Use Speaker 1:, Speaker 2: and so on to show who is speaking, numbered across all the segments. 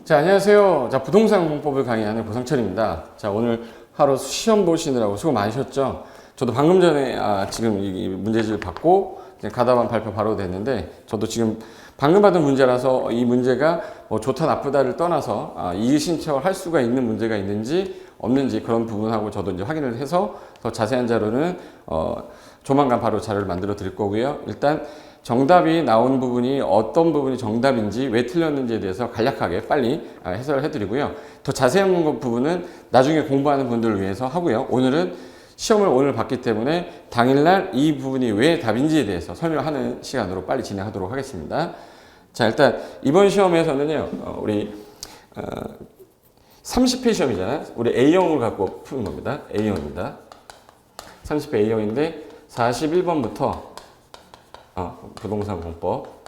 Speaker 1: 자, 안녕하세요. 자, 부동산 공법을 강의하는 고상철입니다. 자, 오늘 하루 시험 보시느라고 수고 많으셨죠? 저도 방금 전에 지금 이 문제지를 받고 가다만 발표 바로 됐는데, 저도 지금 방금 받은 문제라서 이 문제가 뭐 좋다 나쁘다를 떠나서 이의 신청을 할 수가 있는 문제가 있는지 없는지 그런 부분하고 저도 이제 확인을 해서 더 자세한 자료는 조만간 바로 자료를 만들어 드릴 거고요. 일단 정답이 나온 부분이 어떤 부분이 정답인지 왜 틀렸는지에 대해서 간략하게 빨리 해설을 해드리고요. 더 자세한 부분은 나중에 공부하는 분들을 위해서 하고요. 오늘은 시험을 오늘 봤기 때문에 당일날 이 부분이 왜 답인지에 대해서 설명하는 시간으로 빨리 진행하도록 하겠습니다. 자, 일단 이번 시험에서는요, 우리 30회 시험이잖아요. 우리 A형을 갖고 푸는 겁니다. A형입니다. 30회 A형인데 41번부터 부동산 공법.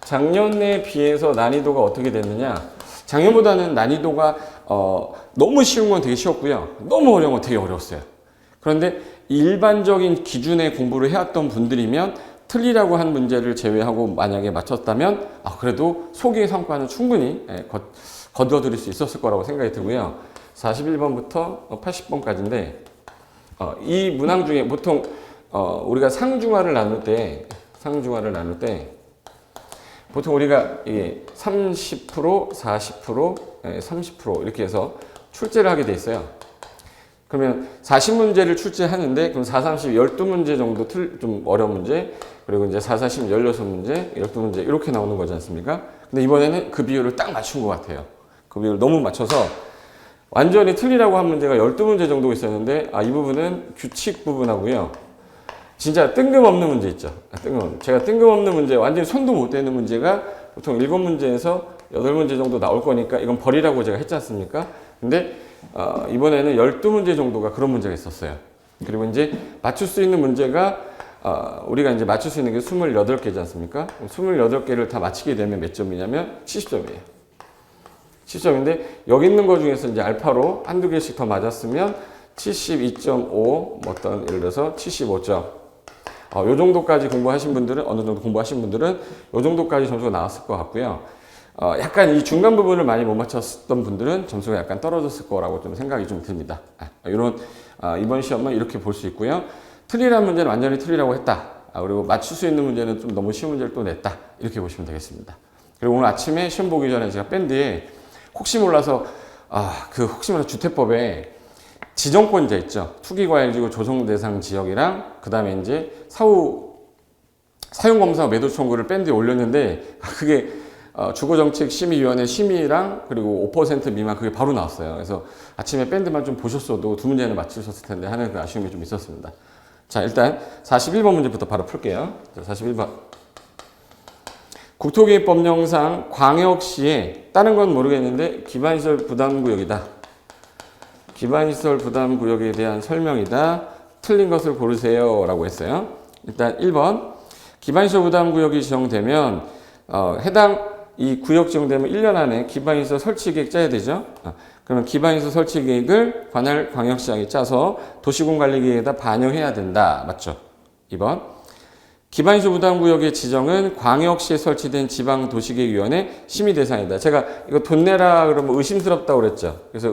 Speaker 1: 작년에 비해서 난이도가 어떻게 됐느냐? 작년보다는 난이도가 너무 쉬운 건 되게 쉬웠고요. 너무 어려운 건 되게 어려웠어요. 그런데 일반적인 기준의 공부를 해왔던 분들이면 틀리라고 한 문제를 제외하고 만약에 맞췄다면 그래도 소기의 성과는 충분히 거둬들일 수 있었을 거라고 생각이 들고요. 41번부터 80번까지인데 이 문항 중에 보통 우리가 상중하를 나눌 때 보통 우리가 30%, 40%, 30% 이렇게 해서 출제를 하게 돼 있어요. 그러면 40문제를 출제하는데 그럼 4, 30, 12문제 정도 좀 어려운 문제, 그리고 이제 4, 40, 16문제, 12문제 이렇게 나오는 거지 않습니까? 근데 이번에는 그 비율을 딱 맞춘 것 같아요. 그 비율을 너무 맞춰서 완전히 틀리라고 한 문제가 12문제 정도 있었는데 이 부분은 규칙 부분하고요. 진짜 뜬금없는 문제 있죠. 제가 뜬금없는 문제, 완전히 손도 못 대는 문제가 보통 7문제에서 8문제 정도 나올 거니까 이건 버리라고 제가 했지 않습니까? 근데 이번에는 12문제 정도가 그런 문제가 있었어요. 그리고 이제 맞출 수 있는 문제가 우리가 이제 맞출 수 있는 게 28개지 않습니까? 28개를 다 맞히게 되면 몇 점이냐면 70점이에요. 70점인데 여기 있는 거 중에서 이제 알파로 한두 개씩 더 맞았으면 72.5, 예를 들어서 75점. 요 정도까지 공부하신 분들은, 어느 정도 공부하신 분들은 요 정도까지 점수가 나왔을 것 같고요. 약간 이 중간 부분을 많이 못 맞췄던 분들은 점수가 약간 떨어졌을 거라고 좀 생각이 좀 듭니다. 이번 시험은 이렇게 볼 수 있고요. 틀리라는 문제는 완전히 틀리라고 했다. 그리고 맞출 수 있는 문제는 좀 너무 쉬운 문제를 또 냈다. 이렇게 보시면 되겠습니다. 그리고 오늘 아침에 시험 보기 전에 제가 밴드에 혹시 몰라서 주택법에 지정권자 있죠. 투기과열지구 조성대상 지역이랑 그 다음에 이제 사용검사 매도 청구를 밴드에 올렸는데 그게 주거정책심의위원회 심의랑 그리고 5% 미만 그게 바로 나왔어요. 그래서 아침에 밴드만 좀 보셨어도 두 문제는 맞추셨을 텐데 하는 그 아쉬움이 좀 있었습니다. 자, 일단 41번 문제부터 바로 풀게요. 자, 41번. 국토기획법령상 광역시에 다른 건 모르겠는데 기반시설 부담구역이다. 기반시설 부담구역에 대한 설명이다. 틀린 것을 고르세요 라고 했어요. 일단 1번 기반시설 부담구역이 지정되면 해당 이 구역 지정되면 1년 안에 기반시설 설치계획 짜야 되죠. 그러면 기반시설 설치계획을 관할 광역시장이 짜서 도시공관리계획에다 반영해야 된다. 맞죠? 2번 기반시설 부담구역의 지정은 광역시에 설치된 지방도시계획위원회 심의 대상이다. 제가 이거 돈 내라 그러면 의심스럽다고 그랬죠. 그래서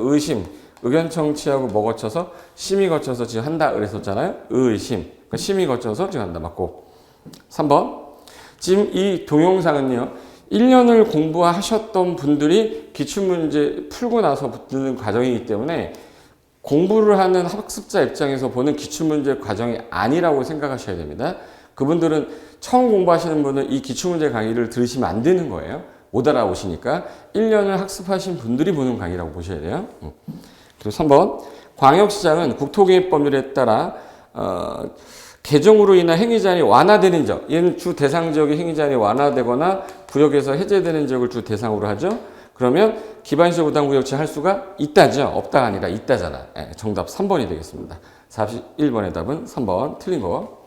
Speaker 1: 의견 청취하고 뭐 거쳐서 심의 거쳐서 지금 한다 그랬었잖아요. 의심. 그러니까 심의 거쳐서 지금 한다. 맞고. 3번. 지금 이 동영상은요. 1년을 공부하셨던 분들이 기출문제 풀고 나서 붙는 과정이기 때문에 공부를 하는 학습자 입장에서 보는 기출문제 과정이 아니라고 생각하셔야 됩니다. 그분들은 처음 공부하시는 분은 이 기출문제 강의를 들으시면 안 되는 거예요. 못 알아오시니까 1년을 학습하신 분들이 보는 강의라고 보셔야 돼요. 그리고 3번 광역시장은 국토계획법률에 따라 개정으로 인한 행위제한이 완화되는 지역, 얘는 주 대상 지역의 행위제한이 완화되거나 구역에서 해제되는 지역을 주 대상으로 하죠. 그러면 기반시설 부담구역체 할 수가 있다죠. 없다가 아니라 있다잖아. 정답 3번이 되겠습니다. 41번의 답은 3번 틀린 거.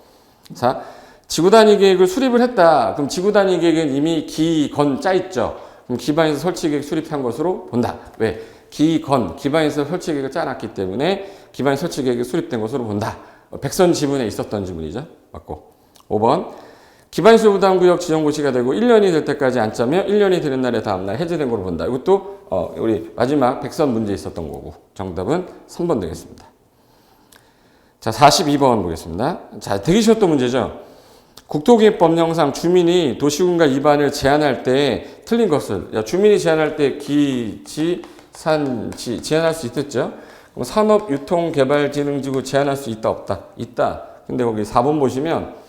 Speaker 1: 자, 지구단위 계획을 수립을 했다. 그럼 지구단위 계획은 이미 기건 짜 있죠. 그럼 기반시설 설치계획 수립한 것으로 본다. 왜? 기반시설 설치계획을 짜놨기 때문에 기반시설 설치계획이 수립된 것으로 본다. 백선 지문에 있었던 지문이죠. 맞고. 5번 기반시설 부담구역 지정고시가 되고 1년이 될 때까지 안 짜면 1년이 되는 날에 다음날 해제된 걸로 본다. 이것도 우리 마지막 백선 문제 있었던 거고 정답은 3번 되겠습니다. 자, 42번 보겠습니다. 자, 되게 쉬웠던 문제죠. 국토기획법령상 주민이 도시군과 이반을 제한할 때 틀린 것을, 주민이 제한할 때 기, 지, 산, 지 제한할 수 있겠죠. 그럼 산업유통개발진흥지구 제한할 수 있다 없다? 있다. 근데 거기 4번 보시면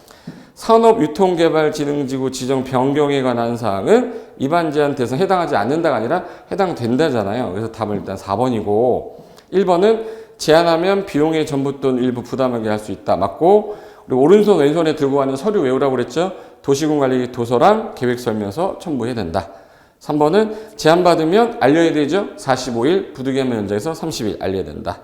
Speaker 1: 산업유통개발진흥지구 지정 변경에 관한 사항은 이반 제한 대상 해당하지 않는다가 아니라 해당된다잖아요. 그래서 답은 일단 4번이고 1번은 제한하면 비용의 전부 또는 일부 부담하게 할 수 있다. 맞고 그리고 오른손 왼손에 들고 가는 서류 외우라고 그랬죠. 도시군관리 도서랑 계획설명서 첨부해야 된다. 3번은 제한받으면 알려야 되죠. 45일 부득이하면 연장해서 30일 알려야 된다.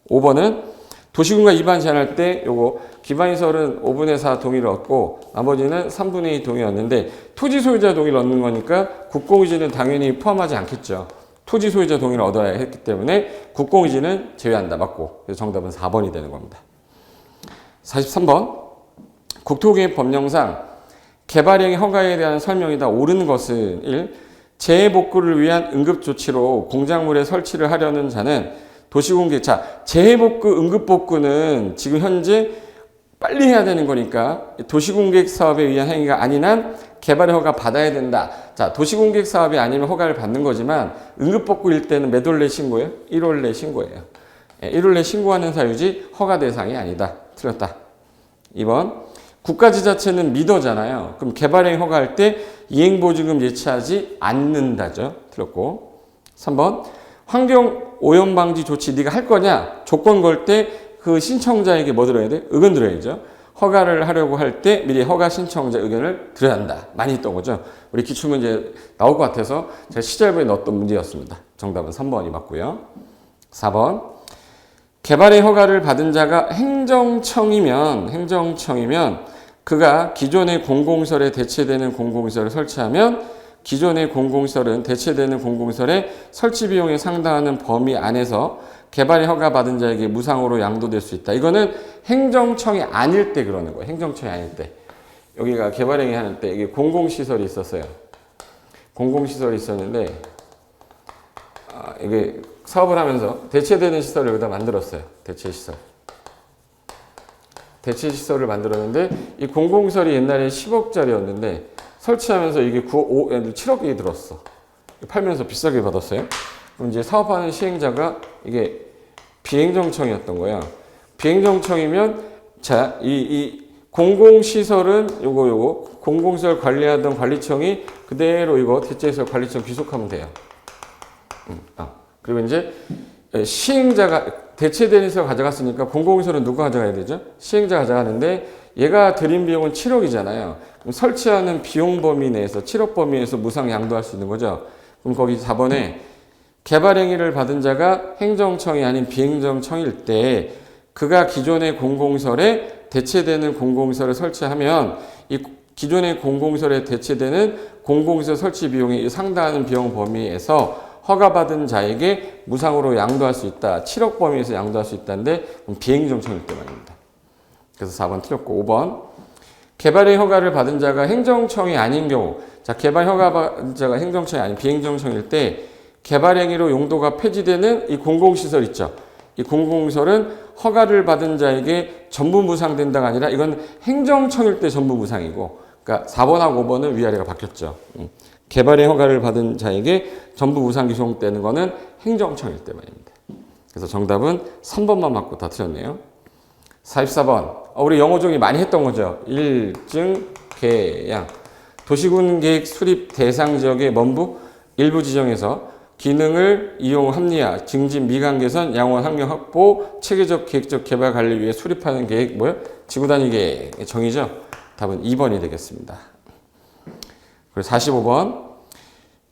Speaker 1: 5번은 도시군과 이반 제한할 때 요거 기반시설은 5분의 4 동의를 얻고 나머지는 3분의 2 동의 얻는데 토지 소유자 동의를 얻는 거니까 국공유지는 당연히 포함하지 않겠죠. 토지 소유자 동의를 얻어야 했기 때문에 국공유지는 제외한다. 맞고 그래서 정답은 4번이 되는 겁니다. 43번 국토기획법령상 개발행위 허가에 대한 설명이다. 옳은 것은 1. 재해복구를 위한 응급조치로 공작물에 설치를 하려는 자는 도시공개, 자, 재해복구, 응급복구는 지금 현재 빨리 해야 되는 거니까 도시공개획 사업에 의한 행위가 아닌 한 개발의 허가 받아야 된다. 자, 도시공개획 사업이 아니면 허가를 받는 거지만 응급복구일 때는 몇 월 내 신고예요? 1월 내 신고예요. 1월 내 신고하는 사유지 허가 대상이 아니다. 틀렸다. 2번 국가지자체는 미더잖아요. 그럼 개발행위 허가할 때 이행보증금 예치하지 않는다죠. 틀렸고 3번 환경오염방지 조치 네가 할 거냐? 조건 걸 때 그 신청자에게 뭐 들어야 돼? 의견 들어야죠. 허가를 하려고 할 때 미리 허가 신청자 의견을 들어야 한다. 많이 있던 거죠. 우리 기출문제 나올 것 같아서 제가 시절부에 넣었던 문제였습니다. 정답은 3번이 맞고요. 4번 개발의 허가를 받은 자가 행정청이면 그가 기존의 공공시설에 대체되는 공공시설을 설치하면 기존의 공공시설은 대체되는 공공시설의 설치 비용에 상당하는 범위 안에서 개발의 허가 받은 자에게 무상으로 양도될 수 있다. 이거는 행정청이 아닐 때 그러는 거예요. 행정청이 아닐 때. 여기가 개발행위 하는 때 이게 공공시설이 있었어요. 공공시설이 있었는데 이게 사업을 하면서 대체되는 시설을 여기다 만들었어요. 대체시설을 만들었는데 이 공공시설이 옛날에 10억짜리였는데 설치하면서 이게 7억이 들었어. 팔면서 비싸게 받았어요. 그럼 이제 사업하는 시행자가 이게 비행정청이었던 거야. 비행정청이면 자, 이 공공시설은 요거 공공시설 관리하던 관리청이 그대로 이거 대체시설 관리청 귀속하면 돼요. 그리고 이제 시행자가 대체되는 시설 가져갔으니까 공공시설은 누가 가져가야 되죠? 시행자 가져가는데 얘가 들인 비용은 7억이잖아요. 그럼 설치하는 비용 범위 내에서 7억 범위 내에서 무상 양도할 수 있는 거죠. 그럼 거기 4번에 개발행위를 받은 자가 행정청이 아닌 비행정청일 때 그가 기존의 공공시설에 대체되는 공공시설을 설치하면 이 기존의 공공시설에 대체되는 공공시설 설치 비용이 상당한 비용 범위에서 허가받은 자에게 무상으로 양도할 수 있다. 7억 범위에서 양도할 수 있다는데 비행정청일 때 말입니다. 그래서 4번 틀렸고 5번 개발의 허가를 받은 자가 행정청이 아닌 경우 자 개발 허가 받은 자가 행정청이 아닌 비행정청일 때 개발행위로 용도가 폐지되는 이 공공시설 있죠. 이 공공시설은 허가를 받은 자에게 전부 무상된다가 아니라 이건 행정청일 때 전부 무상이고 그러니까 4번하고 5번은 위아래가 바뀌었죠. 개발의 허가를 받은 자에게 전부 무상 기속되는 거는 행정청일 때 말입니다. 그래서 정답은 3번만 맞고 다 틀렸네요. 44번. 우리 영어 중에 많이 했던 거죠. 일증, 계양. 도시군 계획 수립 대상 지역의 먼부 일부 지정에서 기능을 이용 합리화, 증진, 미관 개선, 양원 환경 확보, 체계적 계획적 개발 관리 위해 수립하는 계획 뭐요? 지구 단위 계획의 정의죠. 답은 2번이 되겠습니다. 그리고 45번.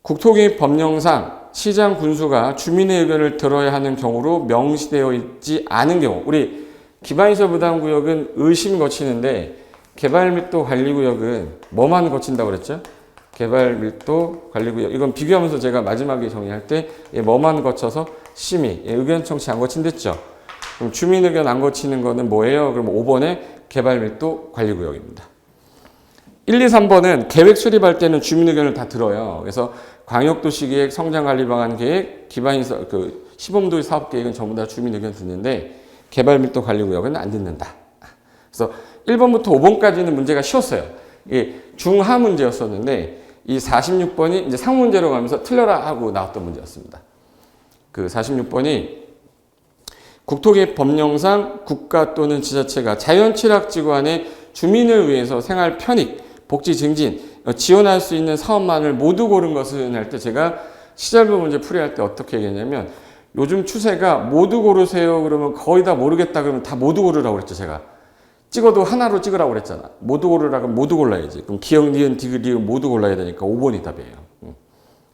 Speaker 1: 국토계획 법령상 시장 군수가 주민의 의견을 들어야 하는 경우로 명시되어 있지 않은 경우 우리 기반시설 부담구역은 의심 거치는데 개발밀도 관리구역은 뭐만 거친다고 그랬죠? 개발밀도 관리구역 이건 비교하면서 제가 마지막에 정리할 때 뭐만 거쳐서 심의, 의견 청취 안 거친댔죠? 그럼 주민 의견 안 거치는 거는 뭐예요? 그럼 5번에 개발밀도 관리구역입니다. 1, 2, 3번은 계획 수립할 때는 주민 의견을 다 들어요. 그래서 광역도시계획, 성장관리방안 계획, 기반시설, 시범도시 사업계획은 전부 다 주민 의견 듣는데 개발밀도관리구역은 안 듣는다. 그래서 1번부터 5번까지는 문제가 쉬웠어요. 이게 중하 문제였었는데 이 46번이 이제 상문제로 가면서 틀려라 하고 나왔던 문제였습니다. 그 46번이 국토계획 법령상 국가 또는 지자체가 자연취락지구 안에 주민을 위해서 생활 편익, 복지 증진, 지원할 수 있는 사업만을 모두 고른 것은 할 때 제가 시절부 문제 풀이할 때 어떻게 얘기했냐면 요즘 추세가 모두 고르세요 그러면 거의 다 모르겠다 그러면 다 모두 고르라고 그랬죠. 제가 찍어도 하나로 찍으라고 그랬잖아. 모두 고르라 그러면 모두 골라야지. 그럼 기역, 니은, 디귿, 리은 모두 골라야 되니까 5번이 답이에요.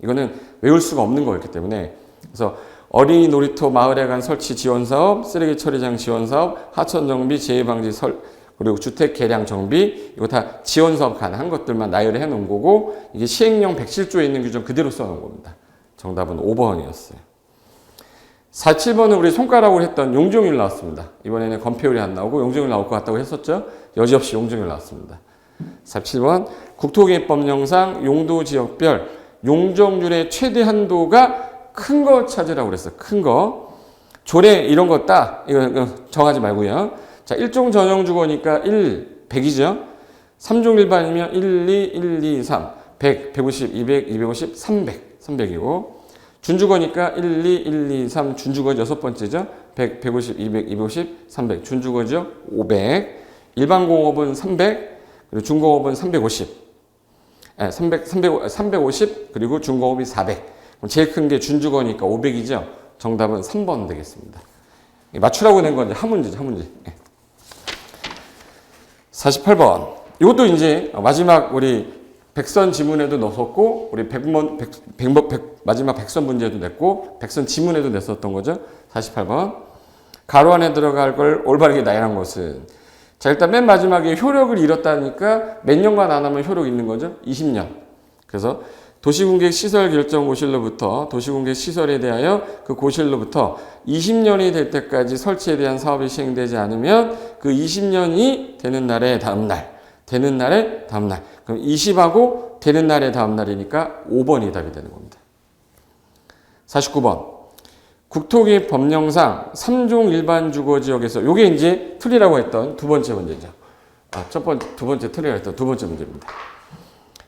Speaker 1: 이거는 외울 수가 없는 거였기 때문에. 그래서 어린이 놀이터 마을에 간 설치 지원 사업, 쓰레기 처리장 지원 사업, 하천 정비, 재해 방지 그리고 주택 개량 정비, 이거 다 지원 사업 가능한 것들만 나열을 해 놓은 거고, 이게 시행령 107조에 있는 규정 그대로 써 놓은 겁니다. 정답은 5번이었어요. 47번은 우리 손가락으로 했던 용적률 나왔습니다. 이번에는 건폐율이 안 나오고 용적률 나올 것 같다고 했었죠. 여지없이 용적률 나왔습니다. 47번 국토계획법령상 용도지역별 용적률의 최대 한도가 큰 거 찾으라고 그랬어요. 큰 거. 조례 이런 거 따. 이거 정하지 말고요. 자, 1종 전용주거니까 100이죠. 3종 일반이면 1, 2, 1, 2, 3. 100, 150, 200, 250, 300. 300이고. 준주거니까 1, 2, 1, 2, 3. 준주거 6번째죠. 100, 150, 200, 250, 300. 준주거죠. 500. 일반 공업은 300. 그리고 중공업은 350. 350. 그리고 중공업이 400. 제일 큰 게 준주거니까 500이죠. 정답은 3번 되겠습니다. 맞추라고 낸 건 한 문제죠. 한 문제. 48번. 이것도 이제 마지막 우리 백선 지문에도 넣었고 우리 마지막 백선 문제도 냈고 백선 지문에도 냈었던 거죠. 48번. 가로 안에 들어갈 걸 올바르게 나열한 것은 자 일단 맨 마지막에 효력을 잃었다니까 몇 년간 안 하면 효력 있는 거죠? 20년. 그래서 도시공객 시설 결정 고실로부터 도시공객 시설에 대하여 그 고실로부터 20년이 될 때까지 설치에 대한 사업이 시행되지 않으면 그 20년이 되는 날의 다음 날, 되는 날의 다음 날. 그럼 20하고 되는 날의 다음 날이니까 5번이 답이 되는 겁니다. 49번. 국토계획 법령상 3종 일반 주거지역에서 요게 이제 틀리라고 했던 두 번째 문제죠. 두 번째 틀리라고 했던 두 번째 문제입니다.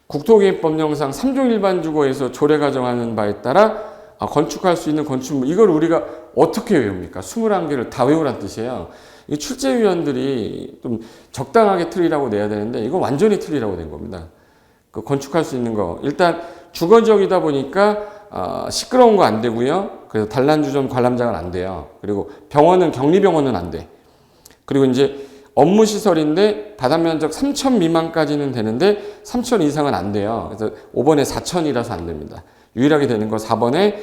Speaker 1: 국토계획 법령상 3종 일반 주거에서 조례가 정하는 바에 따라 건축할 수 있는 건축물 이걸 우리가 어떻게 외웁니까? 21개를 다 외우란 뜻이에요. 이 출제위원들이 좀 적당하게 틀리라고 내야 되는데 이거 완전히 틀리라고 된 겁니다. 그 건축할 수 있는 거 일단 주거지역이다 보니까 시끄러운 거 안 되고요. 그래서 단란주점 관람장은 안 돼요. 그리고 병원은 격리병원은 안 돼. 그리고 이제 업무시설인데 바닥면적 3,000 미만까지는 되는데 3,000 이상은 안 돼요. 그래서 5번에 4,000이라서 안 됩니다. 유일하게 되는 거 4번에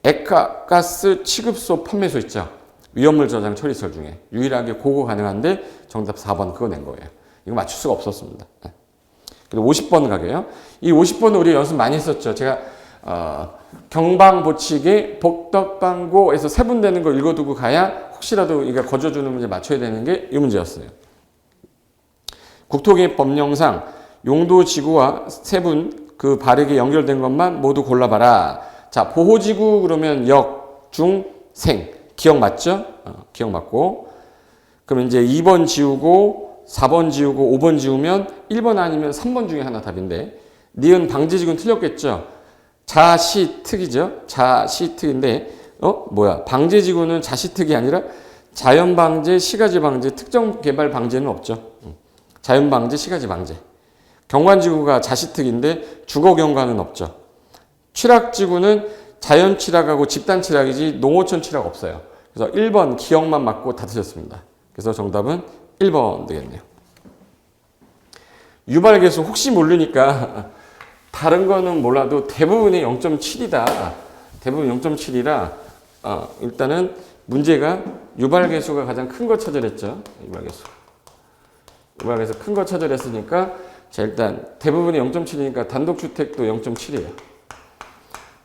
Speaker 1: 액가스 취급소 판매소 있죠. 위험물 저장 처리시설 중에 유일하게 그거 가능한데 정답 4번 그거 낸 거예요. 이거 맞출 수가 없었습니다. 그리고 50번 가게요. 이 50번은 우리 연습 많이 했었죠. 제가 경방보치기 복덕방고에서 세분되는 거 읽어두고 가야 혹시라도 이게 거저주는 문제 맞춰야 되는 게 이 문제였어요. 국토계획 법령상 용도지구와 세분 그 바르게 연결된 것만 모두 골라봐라. 자, 보호지구 그러면 역, 중, 생. 기억 맞죠? 기억 맞고. 그럼 이제 2번 지우고 4번 지우고 5번 지우면 1번 아니면 3번 중에 하나 답인데 니은 방지지구는 틀렸겠죠? 자시특이죠? 자시특인데 방제지구는 자시특이 아니라 자연방제, 시가지방제, 특정개발방제는 없죠. 자연방제, 시가지방제. 경관지구가 자시특인데 주거경관은 없죠. 취락지구는 자연취락하고 집단취락이지 농어촌 취락 없어요. 그래서 1번 기억만 맞고 다 틀렸습니다. 그래서 정답은 1번 되겠네요. 유발계수 혹시 모르니까 다른 거는 몰라도 대부분이 0.7이다. 대부분 0.7이라 일단은 문제가 유발계수가 가장 큰 거 찾으랬죠. 유발계수 큰 거 찾으랬으니까 자 일단 대부분이 0.7이니까 단독주택도 0.7이에요.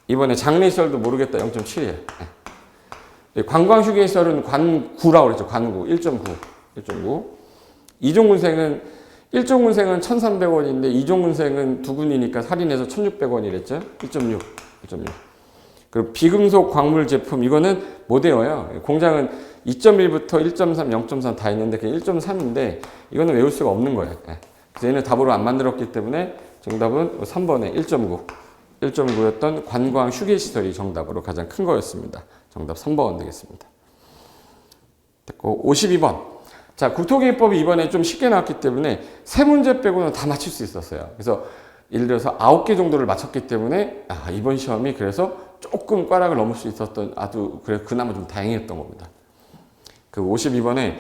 Speaker 1: 이번에 장례시설도 모르겠다 0.7이에요. 관광휴게시설은 관9라고 그랬죠. 관9 1.9. 이종군생은 1종군생은 1,300원인데 2종군생은 두 군이니까 할인해서 1,600원이랬죠. 1.6. 그리고 비금속 광물 제품 이거는 못 외워요. 공장은 2.1부터 1.3, 0.3 다 있는데 그게 1.3인데 이거는 외울 수가 없는 거예요. 그래서 얘는 답으로 안 만들었기 때문에 정답은 3번에 1.9. 1.9였던 관광 휴게시설이 정답으로 가장 큰 거였습니다. 정답 3번 되겠습니다. 됐고 52번. 자, 국토기획법이 이번에 좀 쉽게 나왔기 때문에 세 문제 빼고는 다 맞출 수 있었어요. 그래서 예를 들어서 9개 정도를 맞췄기 때문에 이번 시험이 그래서 조금 꽈락을 넘을 수 있었던 아주 그나마 좀 다행이었던 겁니다. 그 52번에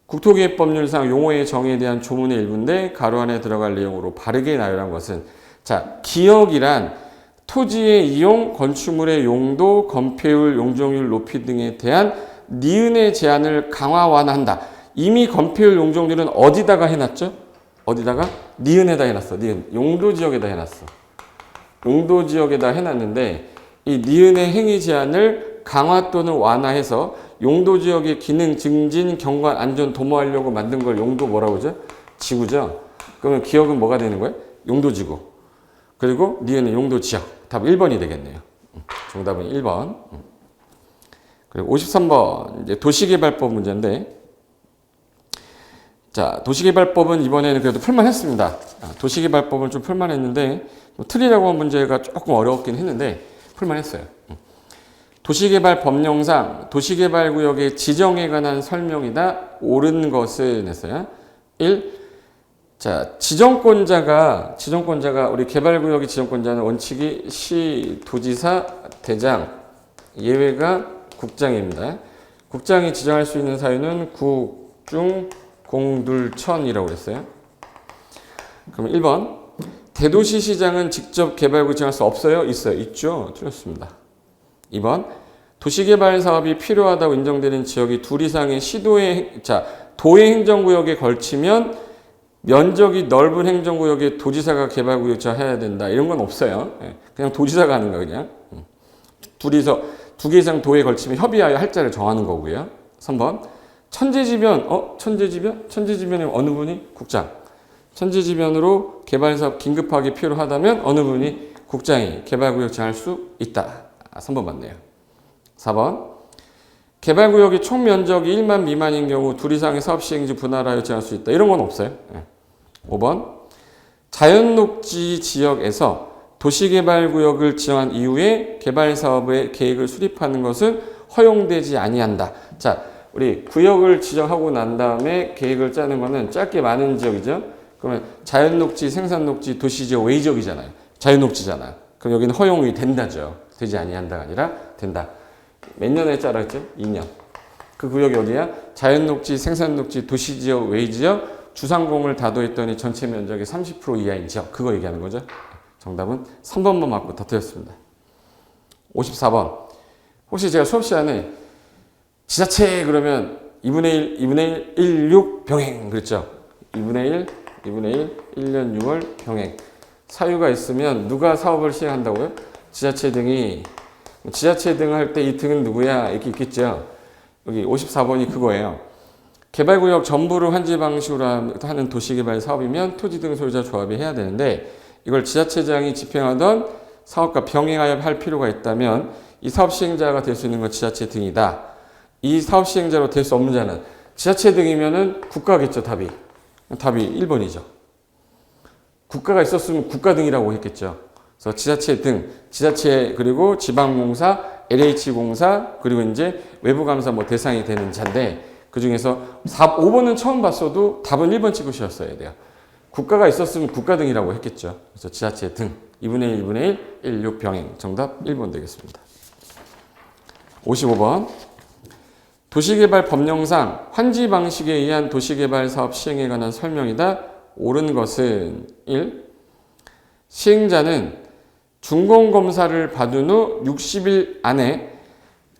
Speaker 1: 국토기획법률상 용어의 정의에 대한 조문의 일부인데 가로 안에 들어갈 내용으로 바르게 나열한 것은 자, 기역이란 토지의 이용, 건축물의 용도, 건폐율, 용적률 높이 등에 대한 니은의 제한을 강화 완화한다. 이미 건폐율, 용적률은 어디다가 해놨죠? 어디다가? 니은에다 해놨어. 니은. 용도 지역에다 해놨어. 용도 지역에다 해놨는데 이 니은의 행위 제한을 강화 또는 완화해서 용도 지역의 기능 증진, 경관, 안전 도모하려고 만든 걸 용도 뭐라고 하죠? 지구죠. 그러면 기역은 뭐가 되는 거예요? 용도 지구. 그리고 니은은 용도 지역. 답 1번이 되겠네요. 정답은 1번. 그리고 53번 이제 도시개발법 문제인데 자, 도시개발법은 이번에는 그래도 풀만했습니다. 도시개발법은 좀 풀만했는데 틀리라고 한 문제가 조금 어려웠긴 했는데 풀만했어요. 도시개발 법령상 도시개발구역의 지정에 관한 설명이다. 옳은 것은 했어요. 1. 자, 지정권자가 우리 개발구역의 지정권자는 원칙이 시, 도지사, 대장, 예외가 국장입니다. 국장이 지정할 수 있는 사유는 국, 중, 공, 둘, 천이라고 그랬어요. 그럼 1번. 대도시시장은 직접 개발구 지정할 수 없어요? 있어요. 있죠. 틀렸습니다. 2번. 도시개발 사업이 필요하다고 인정되는 지역이 둘 이상의 도의 행정구역에 걸치면 면적이 넓은 행정구역에 도지사가 개발구역 지정해야 된다. 이런 건 없어요. 그냥 도지사가 하는 거예요. 그냥. 둘이서 두 개 이상 도에 걸치면 협의하여 할자를 정하는 거고요. 3번. 천재지변. 천재지변이 어느 분이? 국장. 천재지변으로 개발사업 긴급하게 필요하다면 어느 분이? 국장이 개발구역 정할 수 있다. 3번 맞네요. 4번. 개발구역이 총 면적이 1만 미만인 경우 둘 이상의 사업 시행지 분할하여 정할 수 있다. 이런 건 없어요. 5번. 자연녹지 지역에서 도시개발구역을 지정한 이후에 개발사업의 계획을 수립하는 것은 허용되지 아니한다. 자, 우리 구역을 지정하고 난 다음에 계획을 짜는 거는 짧게 많은 지역이죠. 그러면 자연녹지, 생산녹지, 도시지역, 외지역이잖아요. 자연녹지잖아. 그럼 여기는 허용이 된다죠. 되지 아니한다가 아니라 된다. 몇 년에 짜랐죠? 2년. 그 구역이 어디야? 자연녹지, 생산녹지, 도시지역, 외지역, 주상공을 다도했더니 전체 면적의 30% 이하인 지역. 그거 얘기하는 거죠. 정답은 3번만 맞고 다 틀렸습니다. 54번. 혹시 제가 수업 시간에 지자체 그러면 2분의 1, 1, 6 병행 그랬죠? 2분의 1, 1년 6월 병행. 사유가 있으면 누가 사업을 시행한다고요? 지자체 등이. 지자체 등 할 때 이 등은 누구야? 이렇게 있겠죠? 여기 54번이 그거예요. 개발구역 전부를 환지 방식으로 하는 도시개발 사업이면 토지 등 소유자 조합이 해야 되는데 이걸 지자체장이 집행하던 사업과 병행하여 할 필요가 있다면 이 사업 시행자가 될 수 있는 건 지자체 등이다. 이 사업 시행자로 될 수 없는 자는 지자체 등이면은 국가겠죠, 답이. 답이 1번이죠. 국가가 있었으면 국가 등이라고 했겠죠. 그래서 지자체 등, 지자체 그리고 지방공사, LH공사 그리고 이제 외부감사 대상이 되는 자인데 그 중에서 5번은 처음 봤어도 답은 1번 찍으셨어야 돼요. 국가가 있었으면 국가 등이라고 했겠죠. 그래서 지자체 등 2분의 1, 1분의 1, 1, 6 병행 정답 1번 되겠습니다. 55번. 도시개발 법령상 환지 방식에 의한 도시개발 사업 시행에 관한 설명이다. 옳은 것은 1. 시행자는 준공검사를 받은 후 60일 안에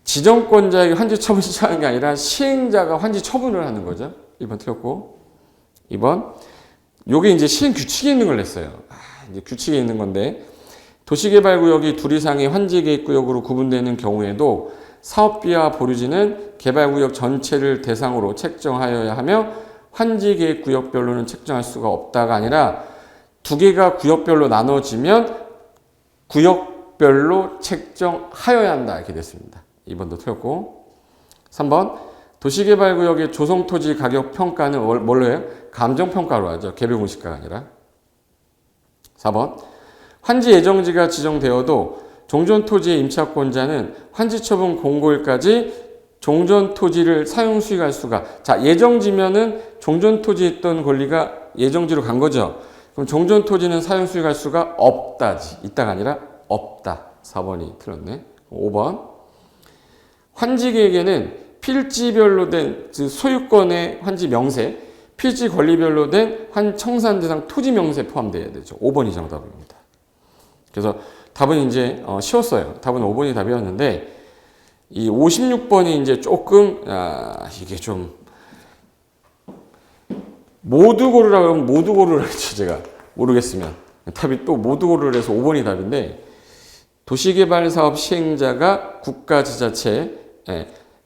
Speaker 1: 지정권자에게 환지 처분을 신청하는 게 아니라 시행자가 환지 처분을 하는 거죠. 1번 틀렸고. 2번. 요게 이제 시행 규칙에 있는 걸 냈어요. 이제 규칙에 있는 건데 도시개발구역이 둘 이상의 환지계획구역으로 구분되는 경우에도 사업비와 보류지는 개발구역 전체를 대상으로 책정하여야 하며 환지계획 구역별로는 책정할 수가 없다가 아니라 두 개가 구역별로 나눠지면 구역별로 책정하여야 한다 이렇게 됐습니다. 2번도 틀렸고 3번 도시개발구역의 조성토지 가격 평가는 뭘로 해요? 감정평가로 하죠. 개별 공시가가 아니라 4번 환지 예정지가 지정되어도 종전토지의 임차권자는 환지처분 공고일까지 종전토지를 사용 수익할 수가 자 예정지면은 종전토지에 있던 권리가 예정지로 간 거죠. 그럼 종전토지는 사용 수익할 수가 없다지 있다가 아니라 없다 4번이 틀렸네. 5번 환지계획에는 필지별로 된 소유권의 환지 명세 필지 권리별로 된 청산 대상 토지 명세 포함되어야 되죠. 5번이 정답입니다. 그래서 답은 이제 쉬웠어요. 답은 5번이 답이었는데 이 56번이 이제 조금 이게 좀 모두 고르라 그러면 모두 고르라 했죠. 제가 모르겠으면 답이 또 모두 고르라 해서 5번이 답인데 도시개발사업 시행자가 국가지자체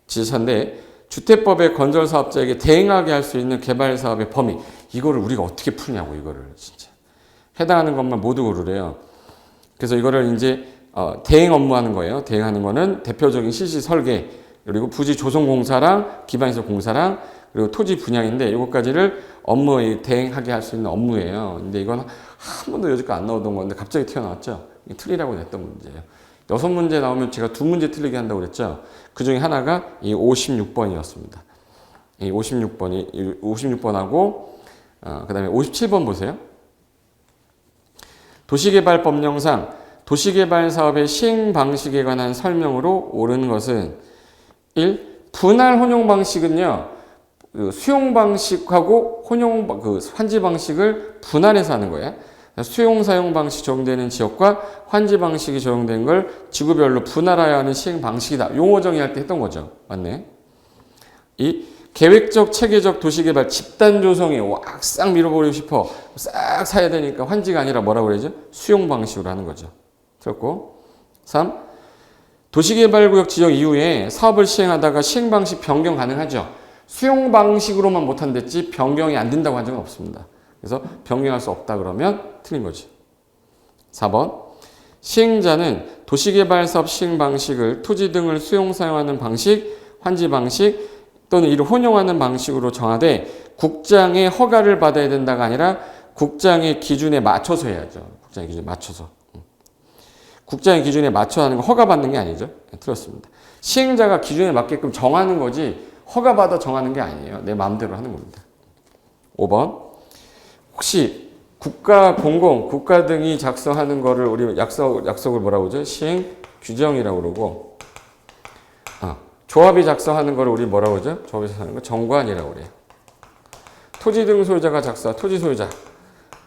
Speaker 1: 지자체인데 주택법의 건설사업자에게 대행하게 할 수 있는 개발사업의 범위 이거를 우리가 어떻게 푸냐고 이거를 진짜 해당하는 것만 모두 고르래요. 그래서 이거를 이제 대행 업무하는 거예요. 대행하는 거는 대표적인 실시 설계 그리고 부지 조성공사랑 기반시설 공사랑 그리고 토지 분양인데 이것까지를 업무에 대행하게 할 수 있는 업무예요. 근데 이건 한 번도 여지까지 안 나오던 건데 갑자기 튀어나왔죠. 틀리라고 냈던 문제예요. 6문제 나오면 제가 2문제 틀리게 한다고 그랬죠. 그 중에 하나가 이 56번이었습니다. 이 56번하고 그 다음에 57번 보세요. 도시개발법령상 도시개발 사업의 시행 방식에 관한 설명으로 옳은 것은 1. 분할 혼용 방식은요. 수용 방식하고 환지 방식을 분할해서 하는 거예요. 수용 사용 방식 적용되는 지역과 환지 방식이 적용된 걸 지구별로 분할하여 하는 시행 방식이다. 용어 정의할 때 했던 거죠. 맞네. 2. 계획적 체계적 도시개발 집단 조성에 싹 밀어버리고 싶어 싹 사야 되니까 환지가 아니라 뭐라고 그러죠? 수용 방식으로 하는 거죠. 틀렸고 3. 도시개발구역 지정 이후에 사업을 시행하다가 시행 방식 변경 가능하죠. 수용 방식으로만 못한댔지 변경이 안 된다고 한 적은 없습니다. 그래서 변경할 수 없다 그러면 틀린 거지. 4번 시행자는 도시개발사업 시행 방식을 토지 등을 수용 사용하는 방식, 환지 방식 또는 이를 혼용하는 방식으로 정하되 국장의 허가를 받아야 된다가 아니라 국장의 기준에 맞춰서 해야죠. 국장의 기준에 맞춰서. 국장의 기준에 맞춰 하는 거 허가받는 게 아니죠. 틀렸습니다. 시행자가 기준에 맞게끔 정하는 거지 허가받아 정하는 게 아니에요. 내 마음대로 하는 겁니다. 5번 혹시 국가 등이 작성하는 거를 우리 약속을 뭐라고 하죠? 시행 규정이라고 그러고 조합이 작성하는 거를 우리 뭐라고 하죠? 조합이 작성하는 거 정관이라고 그래요. 토지 등 소유자가 토지 소유자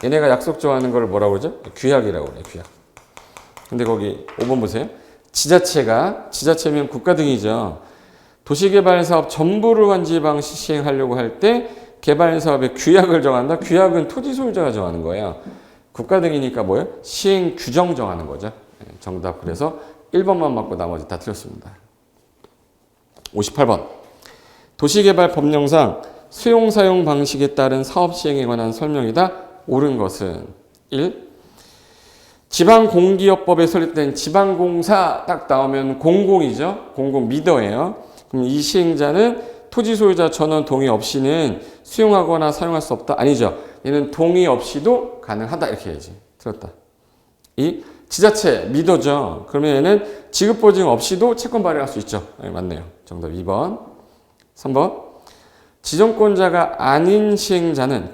Speaker 1: 얘네가 약속 정하는 거를 뭐라고 그러죠? 규약이라고 그래요. 규약. 근데 거기 5번 보세요. 지자체면 국가 등이죠. 도시개발사업 전부를 환지 방식 시행하려고 할 때 개발사업의 규약을 정한다. 규약은 토지 소유자가 정하는 거예요. 국가 등이니까 뭐예요? 시행 규정 정하는 거죠. 정답. 그래서 1번만 맞고 나머지 다 틀렸습니다. 58번. 도시개발 법령상 수용 사용 방식에 따른 사업 시행에 관한 설명이다. 옳은 것은 1. 지방공기업법에 설립된 지방공사 딱 나오면 공공이죠. 공공 미더예요. 그럼 이 시행자는 토지 소유자 전원 동의 없이는 수용하거나 사용할 수 없다. 아니죠. 얘는 동의 없이도 가능하다. 이렇게 해야지. 틀렸다. 2. 지자체 미더죠. 그러면 얘는 지급보증 없이도 채권 발행할 수 있죠. 네, 맞네요. 정답 2번. 3번. 지정권자가 아닌 시행자는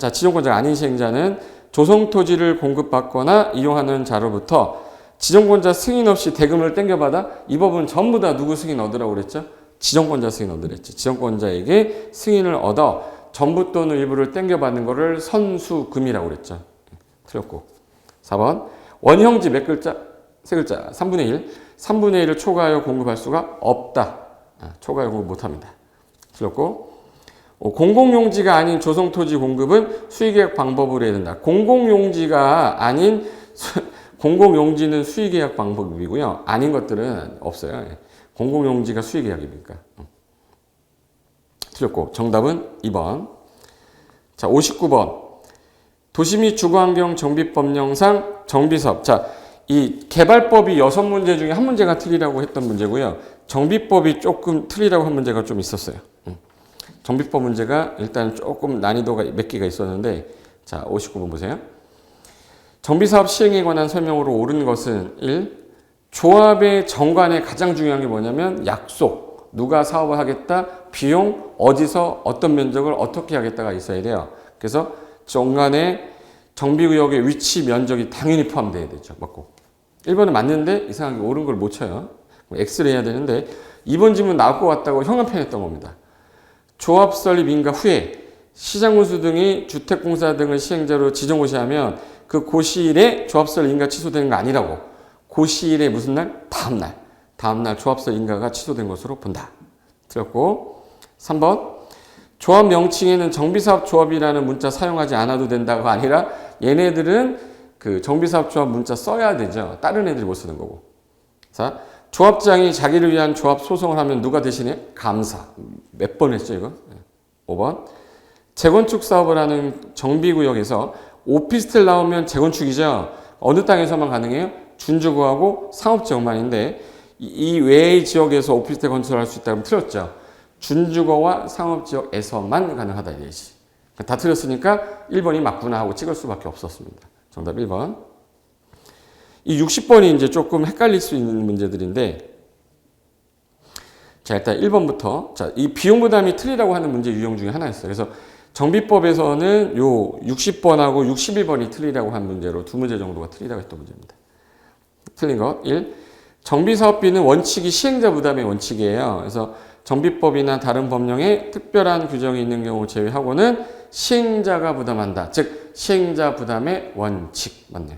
Speaker 1: 조성토지를 공급받거나 이용하는 자로부터 지정권자 승인 없이 대금을 땡겨받아 이 법은 전부 다 누구 승인 얻으라고 그랬죠? 지정권자 승인 얻으랬지. 지정권자에게 승인을 얻어 전부 또는 일부를 땡겨받는 거를 선수금이라고 그랬죠. 틀렸고. 4번. 원형지 몇 글자? 세 글자. 3분의 1. 3분의 1을 초과하여 공급할 수가 없다. 초과하여 공급 못합니다. 틀렸고. 공공용지가 아닌 조성토지 공급은 수의계약 방법으로 해야 된다. 공공용지가 아닌 공공용지는 수의계약 방법이고요. 아닌 것들은 없어요. 공공용지가 수의계약이니까. 틀렸고 정답은 2번. 자, 59번. 도시 및 주거환경 정비법령상 정비사업. 자, 이 개발법이 6문제 중에 한 문제가 틀리라고 했던 문제고요. 정비법이 조금 틀리라고 한 문제가 좀 있었어요. 정비법 문제가 일단 조금 난이도가 몇 개가 있었는데, 자, 59번 보세요. 정비사업 시행에 관한 설명으로 옳은 것은 1. 조합의 정관에 가장 중요한 게 뭐냐면 약속. 누가 사업을 하겠다, 비용, 어디서, 어떤 면적을 어떻게 하겠다가 있어야 돼요. 그래서 정관에 정비구역의 위치, 면적이 당연히 포함돼야 되죠. 맞고. 1번은 맞는데 이상하게 옳은 걸 못 쳐요. X를 해야 되는데 2번 질문 나올 것 같다고 형광펜했던 겁니다. 조합 설립 인가 후에 시장군수 등이 주택공사 등을 시행자로 지정고시하면 그 고시일에 조합 설립 인가 취소되는 거 아니라고. 고시일에 무슨 날? 다음날. 다음날 조합 설립 인가가 취소된 것으로 본다. 틀렸고. 3번. 조합 명칭에는 정비사업 조합이라는 문자 사용하지 않아도 된다가 아니라 얘네들은 그 정비사업 조합 문자 써야 되죠. 다른 애들이 못 쓰는 거고. 자, 조합장이 자기를 위한 조합 소송을 하면 누가 대신해? 감사. 몇 번 했죠, 이거? 5번. 재건축 사업을 하는 정비구역에서 오피스텔 나오면 재건축이죠. 어느 땅에서만 가능해요? 준주거하고 상업지역만인데 이 외의 지역에서 오피스텔 건설할 수 있다면 틀렸죠. 준주거와 상업지역에서만 가능하다 이거지. 다 틀렸으니까 1번이 맞구나 하고 찍을 수밖에 없었습니다. 정답 1번. 이 60번이 이제 조금 헷갈릴 수 있는 문제들인데, 자, 일단 1번부터. 자, 이 비용 부담이 틀리라고 하는 문제 유형 중에 하나였어요. 그래서 정비법에서는 요 60번하고 61번이 틀리라고 한 문제로 두 문제 정도가 틀리라고 했던 문제입니다. 틀린 것 1. 정비사업비는 원칙이 시행자 부담의 원칙이에요. 그래서 정비법이나 다른 법령에 특별한 규정이 있는 경우 제외하고는 시행자가 부담한다. 즉 시행자 부담의 원칙. 맞네요.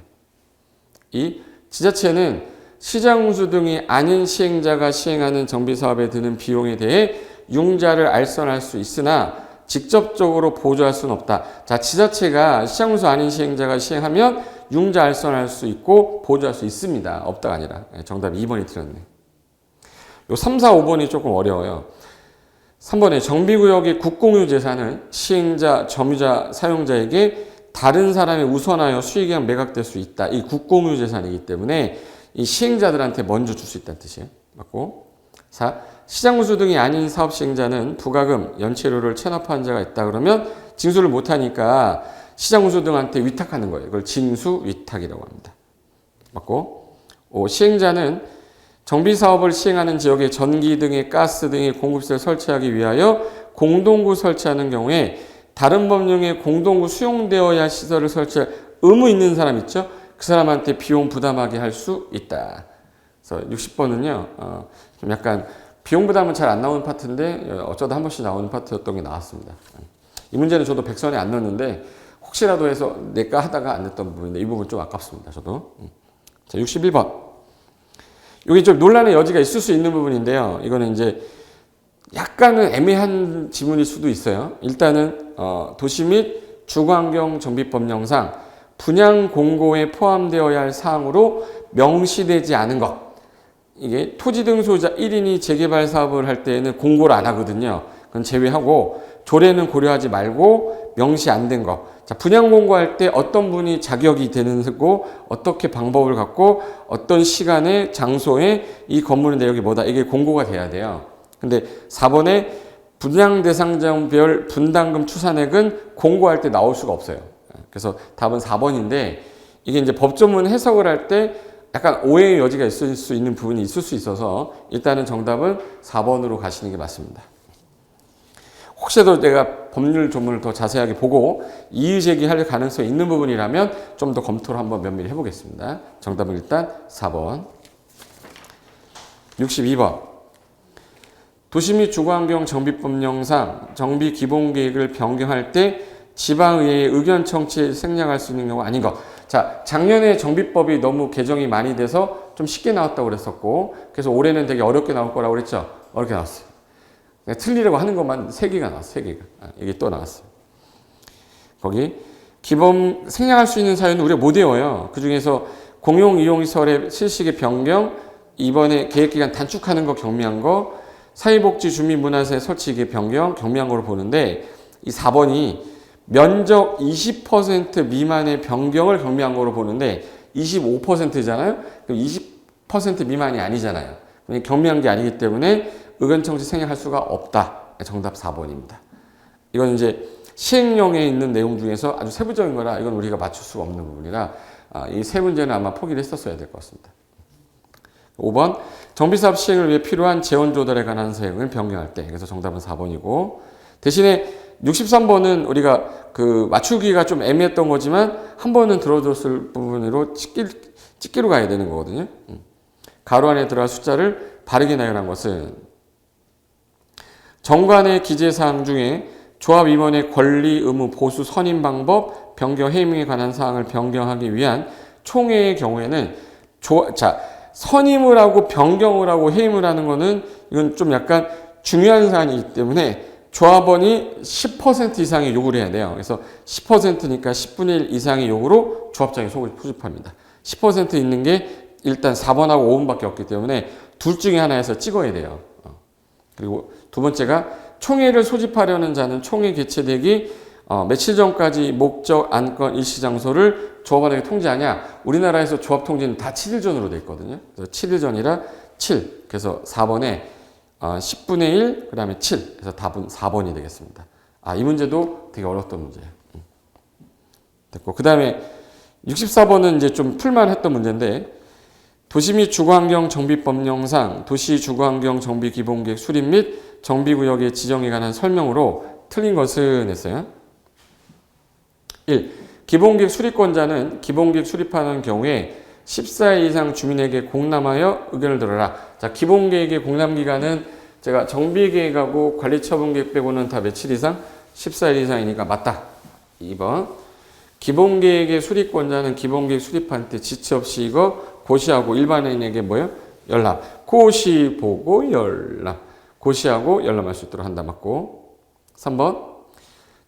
Speaker 1: 2. 지자체는 시장운수 등이 아닌 시행자가 시행하는 정비사업에 드는 비용에 대해 융자를 알선할 수 있으나 직접적으로 보조할 수는 없다. 자, 지자체가 시장운수 아닌 시행자가 시행하면 융자 알선할 수 있고 보조할 수 있습니다. 없다가 아니라. 정답 2번이 틀렸네. 요 3, 4, 5번이 조금 어려워요. 3번에 정비구역의 국공유 재산은 시행자, 점유자, 사용자에게 다른 사람에 우선하여 수익이 매각될 수 있다. 이 국공유 재산이기 때문에 이 시행자들한테 먼저 줄 수 있다는 뜻이에요. 맞고. 4. 시장운수 등이 아닌 사업 시행자는 부가금, 연체료를 체납한 자가 있다 그러면 징수를 못하니까 시장운수 등한테 위탁하는 거예요. 이걸 징수위탁이라고 합니다. 맞고. 5. 시행자는 정비사업을 시행하는 지역에 전기 등의 가스 등의 공급시설 설치하기 위하여 공동구 설치하는 경우에 다른 법령에 공동구 수용되어야 할 시설을 설치할 의무 있는 사람 있죠? 그 사람한테 비용 부담하게 할 수 있다. 그래서 60번은요, 좀 약간 비용 부담은 잘 안 나오는 파트인데 어쩌다 한 번씩 나오는 파트였던 게 나왔습니다. 이 문제는 저도 백선에 안 넣었는데 혹시라도 해서 내가 하다가 안 냈던 부분인데 이 부분 좀 아깝습니다. 저도. 자, 61번. 여기 좀 논란의 여지가 있을 수 있는 부분인데요. 이거는 이제 약간은 애매한 지문일 수도 있어요. 일단은 도시 및 주거환경 정비법령상 분양 공고에 포함되어야 할 사항으로 명시되지 않은 것. 이게 토지 등 소유자 1인이 재개발 사업을 할 때에는 공고를 안 하거든요. 그건 제외하고 조례는 고려하지 말고 명시 안 된 것. 자, 분양 공고할 때 어떤 분이 자격이 되는 거고 어떻게 방법을 갖고 어떤 시간에 장소에 이 건물의 내역이 뭐다. 이게 공고가 돼야 돼요. 근데 4번에 분양 대상자별 분담금 추산액은 공고할 때 나올 수가 없어요. 그래서 답은 4번인데 이게 이제 법조문 해석을 할 때 약간 오해의 여지가 있을 수 있는 부분이 있을 수 있어서 일단은 정답은 4번으로 가시는 게 맞습니다. 혹시라도 내가 법률 조문을 더 자세하게 보고 이의제기할 가능성이 있는 부분이라면 좀 더 검토를 한번 면밀히 해보겠습니다. 정답은 일단 4번. 62번. 도시 및 주거환경 정비법령상 정비 기본계획을 변경할 때 지방의회의 의견 청취에 생략할 수 있는 경우 아닌 것. 자, 작년에 정비법이 너무 개정이 많이 돼서 좀 쉽게 나왔다고 그랬었고 그래서 올해는 되게 어렵게 나올 거라고 그랬죠. 어렵게 나왔어요. 틀리려고 하는 것만 3개가 나왔어요. 3개가. 이게 또 나왔어요. 거기 기본 생략할 수 있는 사유는 우리가 못 외워요. 그중에서 공용이용시설의 실시계 변경, 이번에 계획기간 단축하는 거 경미한 거, 사회복지 주민문화재 설치기계 변경 경미한 거로 보는데 이 4번이 면적 20% 미만의 변경을 경미한 거로 보는데 25%잖아요. 그럼 20% 미만이 아니잖아요. 경미한 게 아니기 때문에 의견청지 생략할 수가 없다. 정답 4번입니다. 이건 이제 시행령에 있는 내용 중에서 아주 세부적인 거라 이건 우리가 맞출 수가 없는 부분이라 이 세 문제는 아마 포기를 했었어야 될 것 같습니다. 5번 정비사업 시행을 위해 필요한 재원 조달에 관한 사항을 변경할 때 그래서 정답은 4번이고 대신에 63번은 우리가 그 맞추기가 좀 애매했던 거지만 한 번은 들어줬을 부분으로 찍기로 가야 되는 거거든요. 가로 안에 들어갈 숫자를 바르게 나열한 것은 정관의 기재사항 중에 조합 임원의 권리, 의무, 보수, 선임 방법, 변경, 해임에 관한 사항을 변경하기 위한 총회의 경우에는 선임을 하고 변경을 하고 해임을 하는 거는 이건 좀 약간 중요한 사안이기 때문에 조합원이 10% 이상의 요구를 해야 돼요. 그래서 10%니까 10분의 1 이상의 요구로 조합장이 소집합니다. 10% 있는 게 일단 4번하고 5번밖에 없기 때문에 둘 중에 하나에서 찍어야 돼요. 그리고 두 번째가 총회를 소집하려는 자는 총회 개최되기 며칠 전까지 목적, 안건, 일시, 장소를 조합원에게 통지하냐. 우리나라에서 조합 통지는 다 7일 전으로 돼 있거든요. 그래서 7일 전이라 7. 그래서 4번에 10분의 1, 그 다음에 7. 그래서 답은 4번이 되겠습니다. 이 문제도 되게 어려웠던 문제예요. 됐고. 그 다음에 64번은 이제 좀 풀만했던 문제인데, 도시 및 주거환경 정비법령상 도시 주거환경 정비 기본계획 수립 및 정비구역의 지정에 관한 설명으로 틀린 것은 했어요. 1. 기본계획 수립권자는 기본계획 수립하는 경우에 14일 이상 주민에게 공람하여 의견을 들어라. 자, 기본계획의 공람기간은 제가 정비계획하고 관리처분계획 빼고는 다 며칠 이상? 14일 이상이니까 맞다. 2번. 기본계획의 수립권자는 기본계획 수립할 때 지체 없이 이거 고시하고 일반인에게 뭐예요? 열람. 고시 보고 열람. 고시하고 열람할 수 있도록 한다. 맞고. 3번.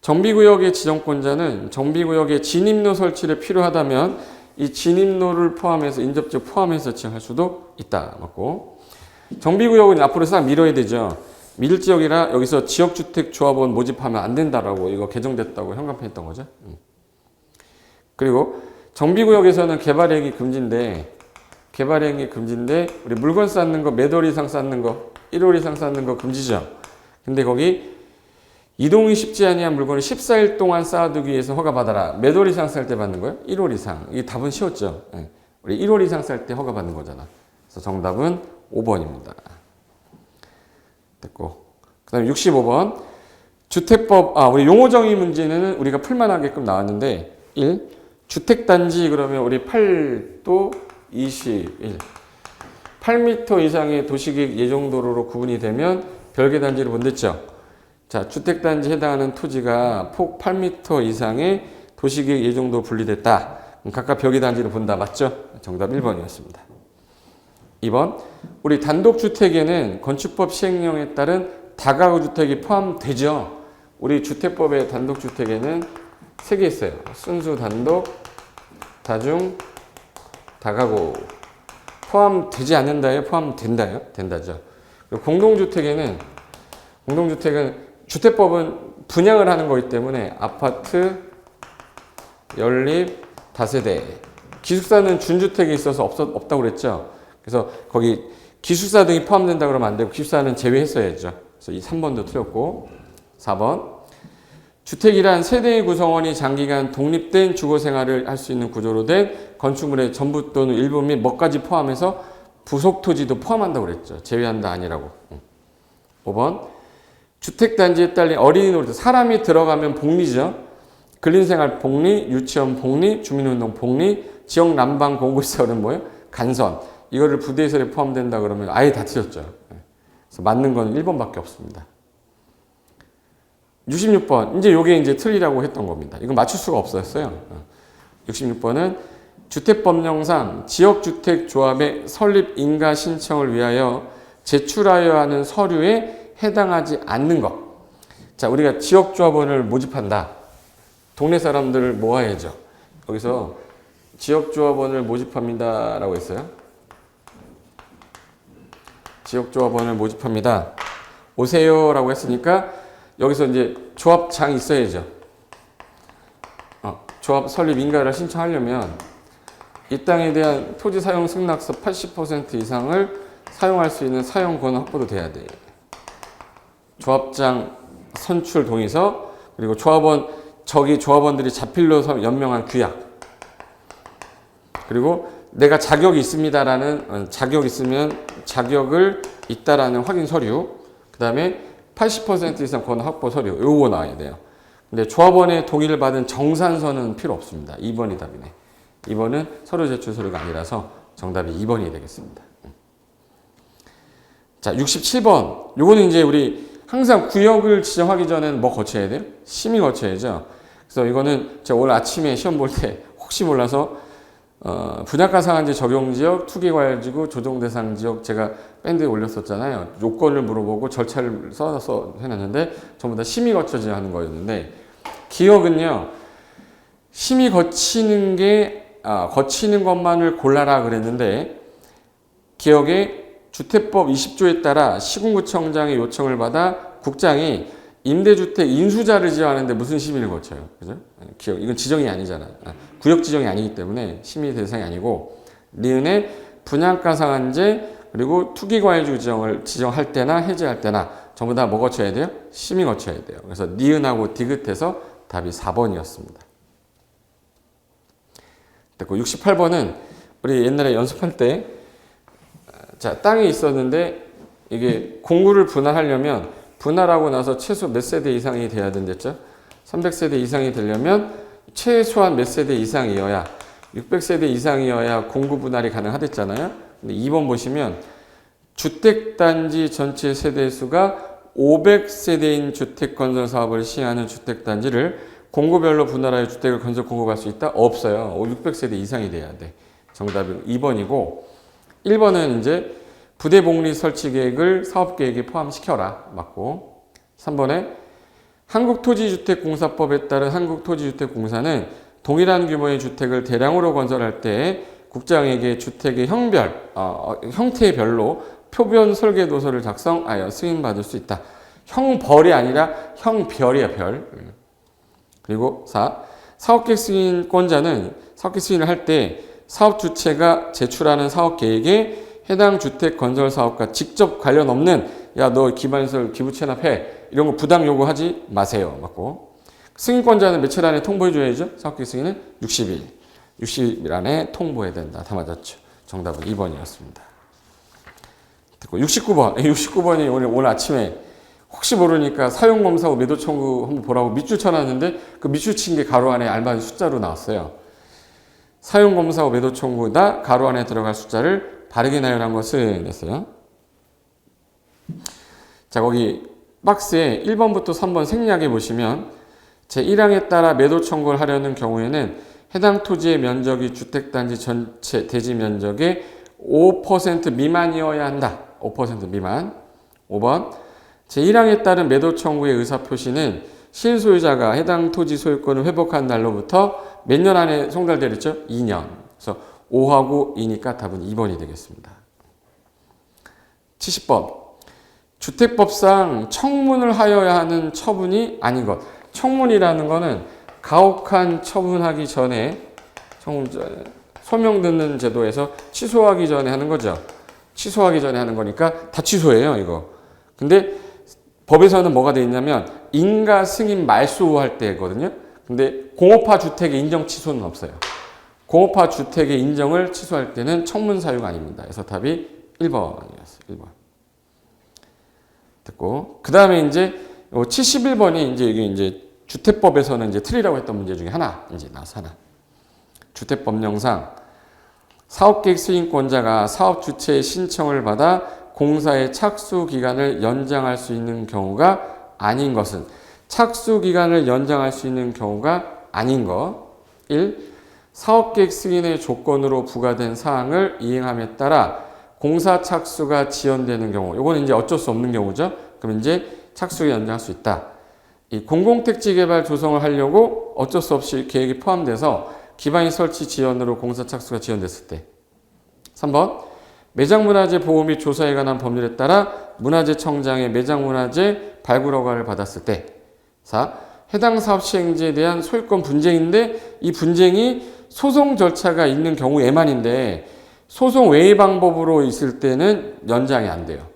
Speaker 1: 정비구역의 지정권자는 정비구역의 진입로 설치를 필요하다면 이 진입로를 포함해서 인접지역 포함해서 지정할 수도 있다. 맞고. 정비구역은 앞으로 싹 밀어야 되죠. 밀 지역이라 여기서 지역주택조합원 모집하면 안 된다라고 이거 개정됐다고 현관편했던 거죠. 그리고 정비구역에서는 개발행위 금지인데 우리 물건 쌓는 거 몇 월 이상 쌓는 거 1월 이상 쌓는 거 금지죠. 근데 거기 이동이 쉽지 아니한 물건을 14일 동안 쌓아두기 위해서 허가받아라. 몇 월 이상 쌀 때 받는 거예요? 1월 이상. 이게 답은 쉬웠죠. 우리 1월 이상 쌀 때 허가받는 거잖아. 그래서 정답은 5번입니다. 됐고. 그 다음에 65번. 주택법, 우리 용어정의 문제는 우리가 풀만하게끔 나왔는데 1. 주택단지 그러면 우리 8도 21. 8m 이상의 도시계획 예정도로로 구분이 되면 별개단지로 분됐죠. 자, 주택단지에 해당하는 토지가 폭 8m 이상의 도시계획 예정도로 분리됐다. 각각 별개단지로 본다. 맞죠? 정답 1번이었습니다. 2번. 우리 단독주택에는 건축법 시행령에 따른 다가구 주택이 포함되죠. 우리 주택법의 단독주택에는 3개 있어요. 순수 단독, 다중, 다가구. 포함되지 않는다예요? 포함된다예요? 된다죠. 그리고 공동주택은 주택법은 분양을 하는 거기 때문에 아파트, 연립, 다세대. 기숙사는 준주택에 있어서 없다고 그랬죠. 그래서 거기 기숙사 등이 포함된다 그러면 안 되고 기숙사는 제외했어야죠. 그래서 이 3번도 틀렸고. 4번. 주택이란 세대의 구성원이 장기간 독립된 주거생활을 할 수 있는 구조로 된 건축물의 전부 또는 일부 및 뭐까지 포함해서 부속 토지도 포함한다고 그랬죠. 제외한다 아니라고. 5번. 주택단지에 딸린 어린이 놀이터. 사람이 들어가면 복리죠. 근린생활 복리, 유치원 복리, 주민운동 복리, 지역 난방 공급시설은 뭐예요? 간선. 이거를 부대시설에 포함된다 그러면 아예 다 틀렸죠. 그래서 맞는 건 1번밖에 없습니다. 66번. 이게 이제 틀리라고 했던 겁니다. 이건 맞출 수가 없었어요. 66번은 주택법령상 지역주택조합의 설립 인가 신청을 위하여 제출하여야 하는 서류에 해당하지 않는 것. 자, 우리가 지역조합원을 모집한다. 동네 사람들을 모아야죠. 여기서 지역조합원을 모집합니다. 라고 했어요. 지역조합원을 모집합니다. 오세요. 라고 했으니까 여기서 이제 조합장이 있어야죠. 조합 설립 인가를 신청하려면 이 땅에 대한 토지 사용 승낙서 80% 이상을 사용할 수 있는 사용 권한 확보도 돼야 돼. 조합장 선출 동의서, 그리고 조합원, 저기 조합원들이 자필로 연명한 규약, 그리고 내가 자격이 있습니다라는, 자격 있으면 자격을 있다라는 확인 서류, 그 다음에 80% 이상 권한 확보 서류, 요거 나와야 돼요. 근데 조합원의 동의를 받은 정산서는 필요 없습니다. 2번이 답이네. 2번은 서류 제출 서류가 아니라서 정답이 2번이 되겠습니다. 자, 67번. 요거는 이제 우리 항상 구역을 지정하기 전에는 뭐 거쳐야 돼요? 심의 거쳐야죠. 그래서 이거는 제가 오늘 아침에 시험 볼 때 혹시 몰라서 분양가 상한제 적용지역, 투기과열지구, 조정대상지역 제가 밴드에 올렸었잖아요. 요건을 물어보고 절차를 써서 해놨는데 전부 다 심의 거쳐져야 하는 거였는데, 기역은요 심의 거치는 것만을 골라라 그랬는데, 기역에 주택법 20조에 따라 시군구청장의 요청을 받아 국장이 임대주택 인수자를 지정하는데 무슨 심의를 거쳐요? 그죠? 기억, 이건 지정이 아니잖아. 구역 지정이 아니기 때문에 심의 대상이 아니고, 니은의 분양가 상한제 그리고 투기과열지구 지정할 때나 해제할 때나 전부 다 뭐 거쳐야 돼요? 심의 거쳐야 돼요. 그래서 니은하고 디귿해서 답이 4번이었습니다. 됐고, 68번은 우리 옛날에 연습할 때, 자, 땅이 있었는데 이게 공구를 분할하려면 분할하고 나서 최소 몇 세대 이상이 돼야 된댔죠? 300세대 이상이 되려면 최소한 몇 세대 이상이어야, 600세대 이상이어야 공구 분할이 가능하댔잖아요. 근데 2번 보시면 주택단지 전체 세대수가 500세대인 주택건설 사업을 시행하는 주택단지를 공구별로 분할하여 주택을 건설 공급할 수 있다? 없어요. 600세대 이상이 돼야 돼. 정답이 2번이고, 1번은 이제 부대 복리 설치 계획을 사업 계획에 포함시켜라. 맞고, 3번에 한국토지주택공사법에 따른 한국토지주택공사는 동일한 규모의 주택을 대량으로 건설할 때 국장에게 주택의 형태별로 표변 설계 도서를 작성하여 승인받을 수 있다. 형벌이 아니라 형별이야, 별. 그리고 4. 사업계획 승인권자는 사업계획 승인을 할 때 사업 주체가 제출하는 사업 계획에 해당 주택 건설 사업과 직접 관련 없는, 야, 너 기반시설 기부 체납해, 이런 거 부당 요구하지 마세요. 맞고, 승인권자는 며칠 안에 통보해줘야죠. 사업계획 승인은 60일. 60일 안에 통보해야 된다. 다 맞았죠. 정답은 2번이었습니다. 듣고 69번. 69번이 오늘 아침에 혹시 모르니까 사용검사 후 매도 청구 한번 보라고 밑줄 쳐놨는데, 그 밑줄 친 게 가로 안에 알맞은 숫자로 나왔어요. 사용검사 후 매도 청구다 가로 안에 들어갈 숫자를 바르게 나열한 것은 했어요. 자, 거기 박스에 1번부터 3번 생략해 보시면 제1항에 따라 매도 청구를 하려는 경우에는 해당 토지의 면적이 주택단지 전체 대지 면적의 5% 미만이어야 한다. 5% 미만. 5번. 제1항에 따른 매도 청구의 의사표시는 실소유자가 해당 토지 소유권을 회복한 날로부터 몇 년 안에 송달되랬죠? 2년. 그래서 5하고 2니까 답은 2번이 되겠습니다. 70번. 주택법상 청문을 하여야 하는 처분이 아닌 것. 청문이라는 거는 가혹한 처분하기 전에, 소명 듣는 제도에서 취소하기 전에 하는 거죠. 취소하기 전에 하는 거니까 다 취소해요, 이거. 근데 법에서는 뭐가 돼 있냐면 인가 승인 말소할 때거든요. 근데 공업화 주택의 인정 취소는 없어요. 공업화 주택의 인정을 취소할 때는 청문 사유가 아닙니다. 그래서 답이 1번이었어요. 1번. 됐고, 그 다음에 이제 71번이 이제 이게 이제 주택법에서는 이제 틀리라고 했던 문제 중에 하나 이제 나와서 하나. 주택법령상 사업계획 승인권자가 사업 주체의 신청을 받아 공사의 착수 기간을 연장할 수 있는 경우가 아닌 것은, 착수 기간을 연장할 수 있는 경우가 아닌 것. 1. 사업계획 승인의 조건으로 부과된 사항을 이행함에 따라 공사 착수가 지연되는 경우, 이거는 이제 어쩔 수 없는 경우죠. 그럼 이제 착수를 연장할 수 있다. 이 공공택지 개발 조성을 하려고 어쩔 수 없이 계획이 포함돼서 기반이 설치 지연으로 공사 착수가 지연됐을 때. 3번. 매장문화재 보호 및 조사에 관한 법률에 따라 문화재청장의 매장문화재 발굴 허가를 받았을 때. 4. 해당 사업 시행지에 대한 소유권 분쟁인데 이 분쟁이 소송 절차가 있는 경우에만인데 소송 외의 방법으로 있을 때는 연장이 안 돼요.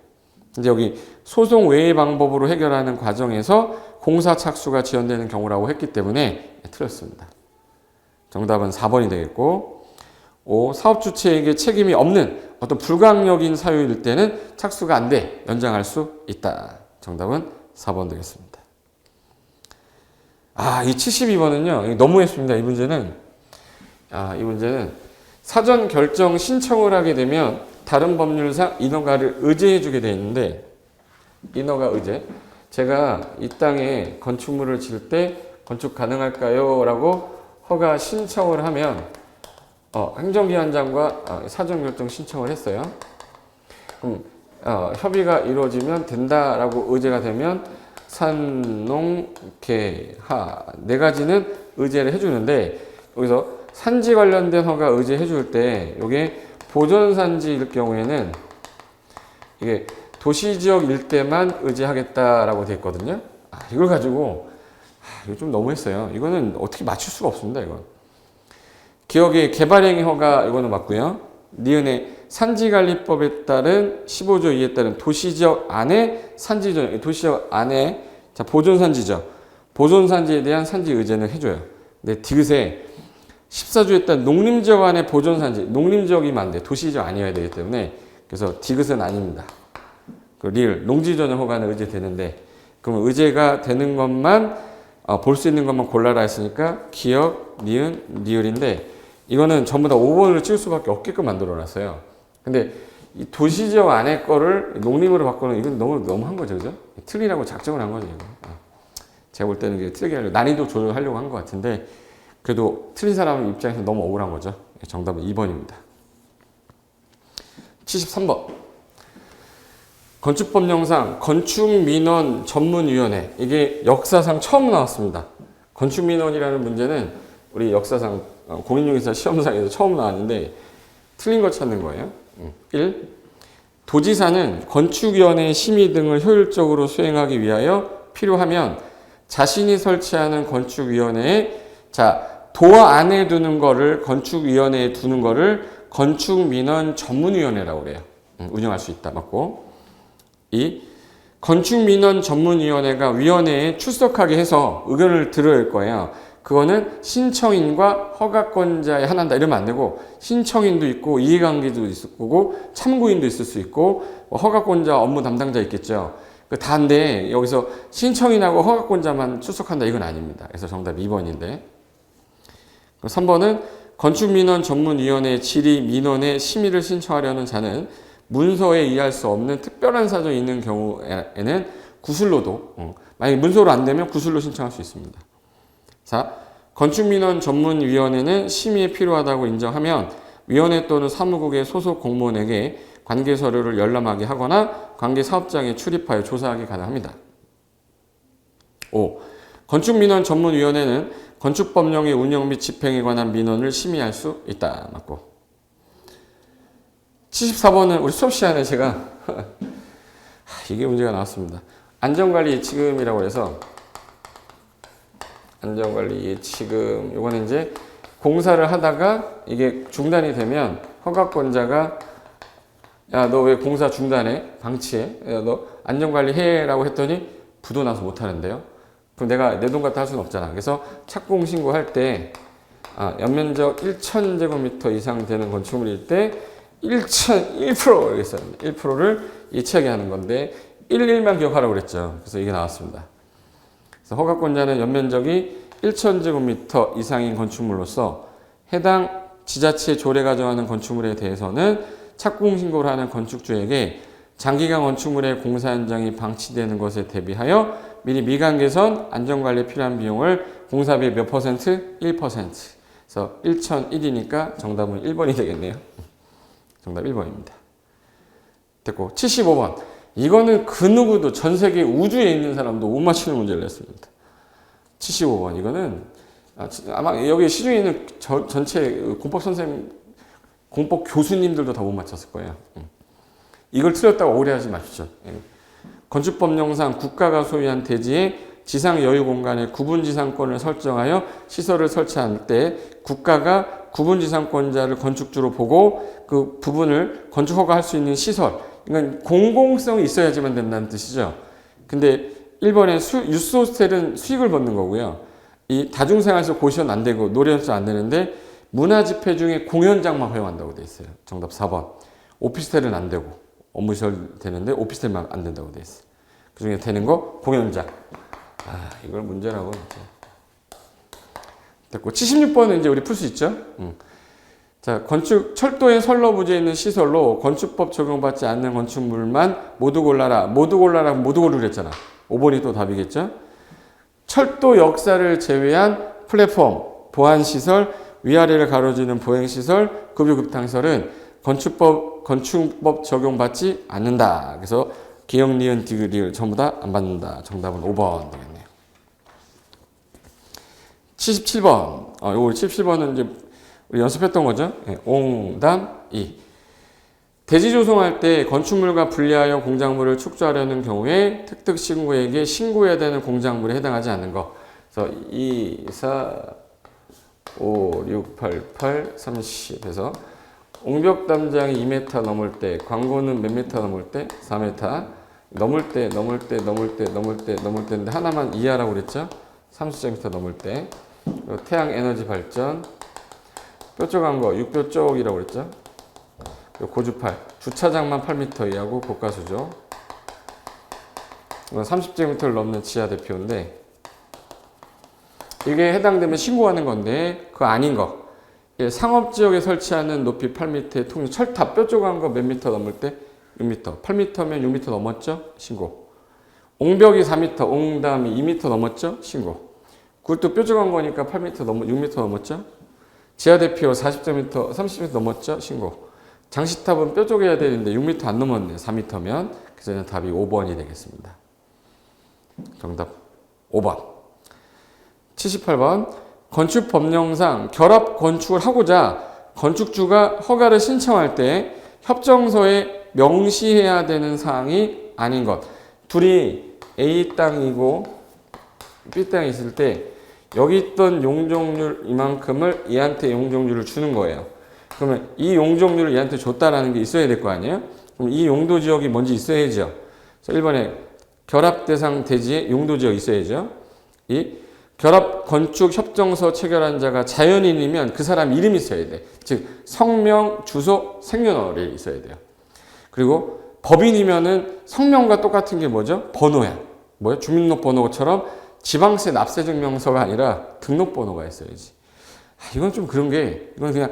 Speaker 1: 근데 여기 소송 외의 방법으로 해결하는 과정에서 공사 착수가 지연되는 경우라고 했기 때문에 틀렸습니다. 정답은 4번이 되겠고 5. 사업 주체에게 책임이 없는 어떤 불강력인 사유일 때는 착수가 안 돼 연장할 수 있다. 정답은 4번 되겠습니다. 이 72번은요. 너무했습니다. 이 문제는 사전 결정 신청을 하게 되면 다른 법률상 인허가를 의제해 주게 되어 있는데 인허가 의제. 제가 이 땅에 건축물을 지을 때 건축 가능할까요? 라고 허가 신청을 하면 행정기관장과 사전 결정 신청을 했어요. 그럼 협의가 이루어지면 된다라고 의제가 되면 산, 농, 개, 하 네 가지는 의제를 해주는데 여기서 산지 관련된 허가 의제해 줄 때 이게 보존산지일 경우에는 이게 도시지역 일대만 의제하겠다라고 되어 있거든요. 이걸 가지고 이거 좀 너무했어요. 이거는 어떻게 맞출 수가 없습니다. 이건. 기억의 개발행위 허가 이거는 맞고요. 니은의 산지관리법에 따른 15조 2에 따른 도시지역 안에 산지전 도시지역 안에 보존산지죠. 보존산지에 대한 산지 의제는 해줘요. 근데 디귿에 14조에 따른 농림지역 안에 보존산지 농림지역이면 안 돼. 도시지역 아니어야 되기 때문에 그래서 디귿은 아닙니다. 그 리을 농지전용 허가는 의제되는데 그러면 의제가 되는 것만 볼 수 있는 것만 골라라 했으니까 기역, 니은, 리을인데 이거는 전부 다 5번을 찍을 수밖에 없게끔 만들어 놨어요. 근데 이 도시지역 안에 거를 농림으로 바꾸는 이건 너무한 거죠. 그죠? 틀리라고 작정을 한 거죠. 이거. 제가 볼 때는 이게 틀리게 하려고 난이도 조절하려고 한 것 같은데 그래도 틀린 사람 입장에서 너무 억울한 거죠. 정답은 2번입니다. 73번. 건축법령상 건축민원 전문위원회 이게 역사상 처음 나왔습니다. 건축민원이라는 문제는 우리 역사상 공인중개사 시험상에서 처음 나왔는데 틀린 거 찾는 거예요. 1. 도지사는 건축위원회의 심의 등을 효율적으로 수행하기 위하여 필요하면 자신이 설치하는 건축위원회에 도어 안에 두는 거를 건축위원회에 두는 거를 건축민원 전문위원회라고 그래요. 운영할 수 있다. 맞고 2. 건축민원 전문위원회가 위원회에 출석하게 해서 의견을 들어야 할 거예요. 그거는 신청인과 허가권자의 하나다 이러면 안 되고 신청인도 있고 이해관계도 있을 거고 참고인도 있을 수 있고 허가권자 업무 담당자 있겠죠. 다인데 여기서 신청인하고 허가권자만 출석한다 이건 아닙니다. 그래서 정답 2번인데 3번은 건축민원 전문위원회 질의 민원의 심의를 신청하려는 자는 문서에 의할 수 없는 특별한 사정이 있는 경우에는 구술로도 만약에 문서로 안 되면 구술로 신청할 수 있습니다. 4. 건축민원 전문위원회는 심의에 필요하다고 인정하면 위원회 또는 사무국의 소속 공무원에게 관계 서류를 열람하게 하거나 관계 사업장에 출입하여 조사하기 가능합니다. 5. 건축민원 전문위원회는 건축법령의 운영 및 집행에 관한 민원을 심의할 수 있다. 맞고 74번은 우리 수업 시간에 제가 이게 문제가 나왔습니다. 안전관리 예치금이라고 해서 안전관리 예치금 요거는 이제 공사를 하다가 이게 중단이 되면 허가권자가 야 너 왜 공사 중단해? 방치해? 야, 너 안전관리 해? 라고 했더니 부도 나서 못 하는데요. 그럼 내가 내 돈 갖다 할 수는 없잖아. 그래서 착공 신고할 때 연면적 1,000제곱미터 이상 되는 건축물일 때 1% 이렇게 써요. 1%를 예치하게 하는 건데 11만 기억하라고 그랬죠. 그래서 이게 나왔습니다. 그래서 허가권자는 연면적이 1,000제곱미터 이상인 건축물로서 해당 지자체 조례가 정하는 건축물에 대해서는 착공 신고를 하는 건축주에게 장기간 건축물의 공사 현장이 방치되는 것에 대비하여 미리 미관 개선, 안전관리에 필요한 비용을 공사비의 몇 퍼센트? 1%. 그래서 1,001이니까 정답은 1번이 되겠네요. 정답 1번입니다. 됐고 75번. 이거는 그 누구도 전 세계 우주에 있는 사람도 못 맞추는 문제를 냈습니다. 75번. 이거는 아마 여기 시중에 있는 전체 공법 선생님, 공법 교수님들도 다 못 맞췄을 거예요. 이걸 틀렸다고 오해하지 마십시오. 건축법령상 국가가 소유한 대지에 지상 여유 공간에 구분 지상권을 설정하여 시설을 설치할 때 국가가 구분 지상권자를 건축주로 보고 그 부분을 건축 허가할 수 있는 시설, 이건 공공성이 있어야지만 된다는 뜻이죠. 근데 1번에 유스 호스텔은 수익을 받는 거고요. 이 다중생활에서 고시원 안 되고 노래연수 안 되는데 문화 집회 중에 공연장만 허용한다고 돼 있어요. 정답 4번. 오피스텔은 안 되고 업무시설 되는데 오피스텔만 안 된다고 돼 있어요. 그 중에 되는 거 공연장. 이걸 문제라고. 됐고 76번은 이제 우리 풀 수 있죠. 자, 철도의 선로 부지에 있는 시설로 건축법 적용받지 않는 건축물만 모두 골라라. 모두 고르려 했잖아. 5번이 또 답이겠죠. 철도 역사를 제외한 플랫폼, 보안시설, 위아래를 가로지는 보행시설, 급유급탕시설은 건축법 적용받지 않는다. 그래서 기역, 니은, 디귿, 리을 전부 다 안 받는다. 정답은 5번 되겠네요. 77번. 요거 77번은 이제 우리 연습했던 거죠. 옹담, 이. 대지 조성할 때 건축물과 분리하여 공작물을 축조하려는 경우에 특특신고에게 신고해야 되는 공작물에 해당하지 않는 거. 그래서 2, 4, 5, 6, 8, 8, 30 해서 옹벽 담장이 2m 넘을 때, 광고는 몇 미터 넘을 때? 4m. 넘을 때인데 하나만 이하라고 그랬죠? 30cm 넘을 때. 태양 에너지 발전. 뾰족 광고 6표 쪽이라고 그랬죠? 고주팔. 주차장만 8m 이하고 고가수죠. 30제곱미터를 넘는 지하 대표인데 이게 해당되면 신고하는 건데 그거 아닌 거. 상업지역에 설치하는 높이 8m의 통유 철탑 뾰족한 거 몇 미터 넘을 때? 6m. 8m면 6m 넘었죠? 신고. 옹벽이 4m, 옹담이 2m 넘었죠? 신고. 그것도 뾰족한 거니까 8m 6m 넘었죠? 지하대표 40m, 30m 넘었죠? 신고. 장시탑은 뾰족해야 되는데 6m 안 넘었네. 4m면. 그래서 답이 5번이 되겠습니다. 정답 5번. 78번. 건축법령상 결합 건축을 하고자 건축주가 허가를 신청할 때 협정서에 명시해야 되는 사항이 아닌 것. 둘이 A 땅이고 B 땅이 있을 때 여기 있던 용적률 이만큼을 얘한테 용적률을 주는 거예요. 그러면 이 용적률을 얘한테 줬다라는 게 있어야 될 거 아니에요? 그럼 이 용도 지역이 뭔지 있어야죠. 그래서 1번에 결합 대상 대지에 용도 지역이 있어야죠. 이 결합 건축 협정서 체결한 자가 자연인이면 그 사람 이름이 있어야 돼. 즉 성명, 주소, 생년월일이 있어야 돼요. 그리고 법인이면은 성명과 똑같은 게 뭐죠? 번호야. 뭐야? 주민등록번호처럼 지방세 납세증명서가 아니라 등록번호가 있어야지. 이건 좀 그런 게 이건 그냥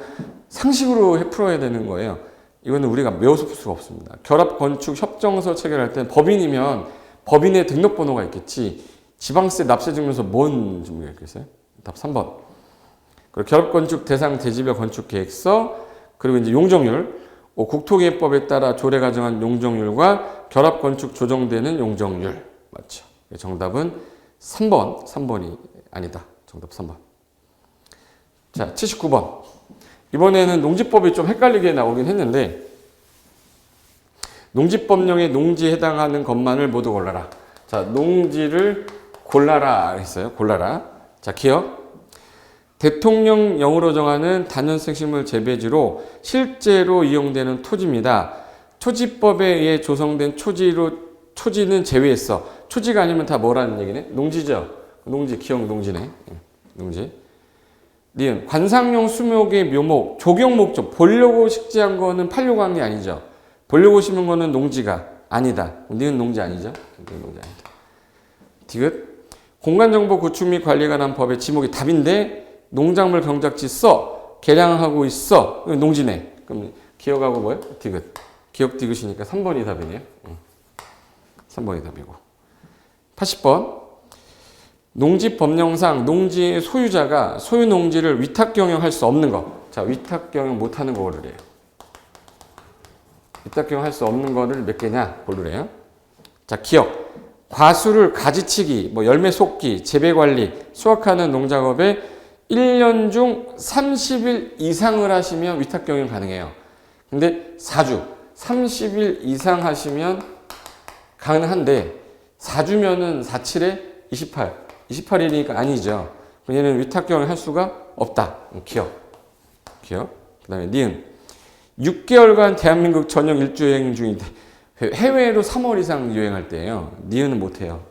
Speaker 1: 상식으로 풀어야 되는 거예요. 이거는 우리가 외워서 풀 수가 없습니다. 결합 건축 협정서 체결할 때는 법인이면 법인의 등록번호가 있겠지. 지방세 납세증명서 뭔 증명이 있겠어요? 답 3번. 그리고 결합건축 대상 대지별 건축계획서, 그리고 이제 용적률, 국토기획법에 따라 조례 가정한 용적률과 결합건축 조정되는 용적률. 맞죠? 정답은 3번. 3번이 아니다. 정답 3번. 자, 79번. 이번에는 농지법이 좀 헷갈리게 나오긴 했는데, 농지법령에 농지에 해당하는 것만을 모두 골라라. 자, 농지를 골라라 했어요. 골라라. 자, 기억. 대통령령으로 정하는 단연생식물 재배지로 실제로 이용되는 토지입니다. 토지법에 의해 조성된 초지는 제외했어. 초지가 아니면 다 뭐라는 얘기네? 농지죠. 농지, 기억 농지네. 농지. 니은 관상용 수목의 묘목, 조경 목적, 보려고 식재한 거는 팔려고 한 게 아니죠. 보려고 심은 거는 농지가 아니다. 니은 농지 아니죠? 니은 농지 아니다. 디귿. 공간정보 구축 및 관리에 관한 법의 지목이 답인데 농작물 경작지 써 개량하고 있어 농지네. 그럼 기억하고 뭐예요? 디귿. 기억 디귿이니까 3번이 답이네요. 3번이 답이고. 80번. 농지법령상 농지의 소유자가 소유 농지를 위탁 경영할 수 없는 거. 자, 위탁 경영 못하는 거 고르래요. 위탁 경영할 수 없는 거를 몇 개냐 고르래요. 자, 기억. 과수를 가지치기, 열매 속기, 재배 관리, 수확하는 농작업에 1년 중 30일 이상을 하시면 위탁 경영 가능해요. 근데 4주, 30일 이상 하시면 가능한데 4주면은 4, 7에 28. 28일이니까 아니죠. 얘는 위탁경을 할 수가 없다. 기억. 그 다음에 니은. 6개월간 대한민국 전역 일주여행 중인데 해외로 3월 이상 여행할 때예요. 니은은 못해요.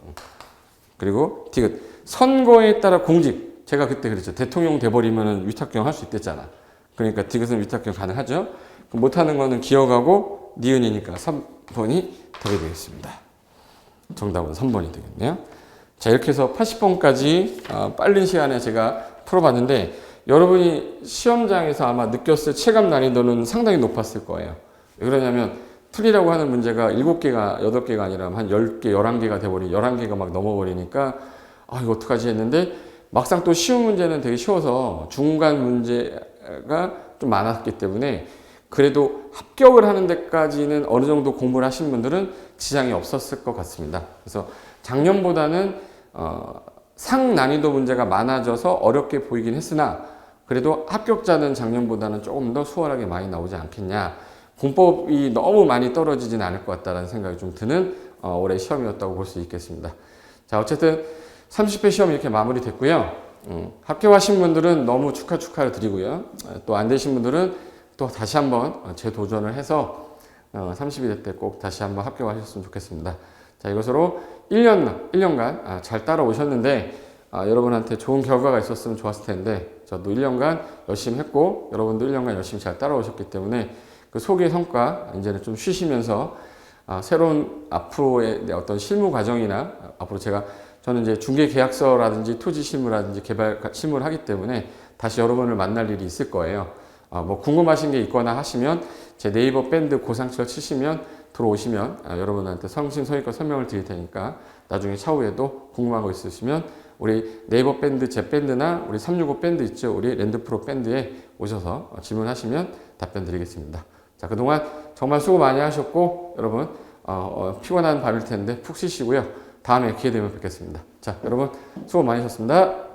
Speaker 1: 그리고 디귿. 선거에 따라 공직. 제가 그때 그랬죠. 대통령 돼버리면 위탁경 할 수 있댔잖아. 그러니까 디귿은 위탁경 가능하죠. 못하는 거는 기억하고 니은이니까 3번이 되게 되겠습니다. 정답은 3번이 되겠네요. 자, 이렇게 해서 80번까지 빠른 시간에 제가 풀어봤는데 여러분이 시험장에서 아마 느꼈을 체감 난이도는 상당히 높았을 거예요. 왜 그러냐면 풀이라고 하는 문제가 7개가 8개가 아니라 한 10개, 11개가 돼버리니 11개가 막 넘어버리니까 이거 어떡하지 했는데 막상 또 쉬운 문제는 되게 쉬워서 중간 문제가 좀 많았기 때문에 그래도 합격을 하는 데까지는 어느 정도 공부를 하신 분들은 지장이 없었을 것 같습니다. 그래서 작년보다는 상난이도 문제가 많아져서 어렵게 보이긴 했으나 그래도 합격자는 작년보다는 조금 더 수월하게 많이 나오지 않겠냐. 공법이 너무 많이 떨어지진 않을 것 같다는 생각이 좀 드는 올해 시험이었다고 볼 수 있겠습니다. 자, 어쨌든 30회 시험 이렇게 마무리됐고요. 합격하신 분들은 너무 축하를 드리고요. 또 안 되신 분들은 또 다시 한번 재도전을 해서 30일 때 꼭 다시 한번 합격하셨으면 좋겠습니다. 자, 이것으로 1년간 잘 따라오셨는데 여러분한테 좋은 결과가 있었으면 좋았을 텐데 저도 1년간 열심히 했고 여러분도 1년간 열심히 잘 따라오셨기 때문에 그 소기의 성과 이제는 좀 쉬시면서 새로운 앞으로의 어떤 실무 과정이나 앞으로 저는 이제 중개 계약서라든지 토지 실무라든지 개발 실무를 하기 때문에 다시 여러분을 만날 일이 있을 거예요. 뭐 궁금하신 게 있거나 하시면 제 네이버 밴드 고상철 치시면 들어오시면 여러분한테 성심성의껏 설명을 드릴 테니까 나중에 차후에도 궁금한 거 있으시면 우리 네이버 밴드 제 밴드나 우리 365 밴드 있죠. 우리 랜드프로 밴드에 오셔서 질문하시면 답변 드리겠습니다. 자, 그동안 정말 수고 많이 하셨고 여러분 피곤한 밤일 텐데 푹 쉬시고요. 다음에 기회 되면 뵙겠습니다. 자, 여러분 수고 많으셨습니다.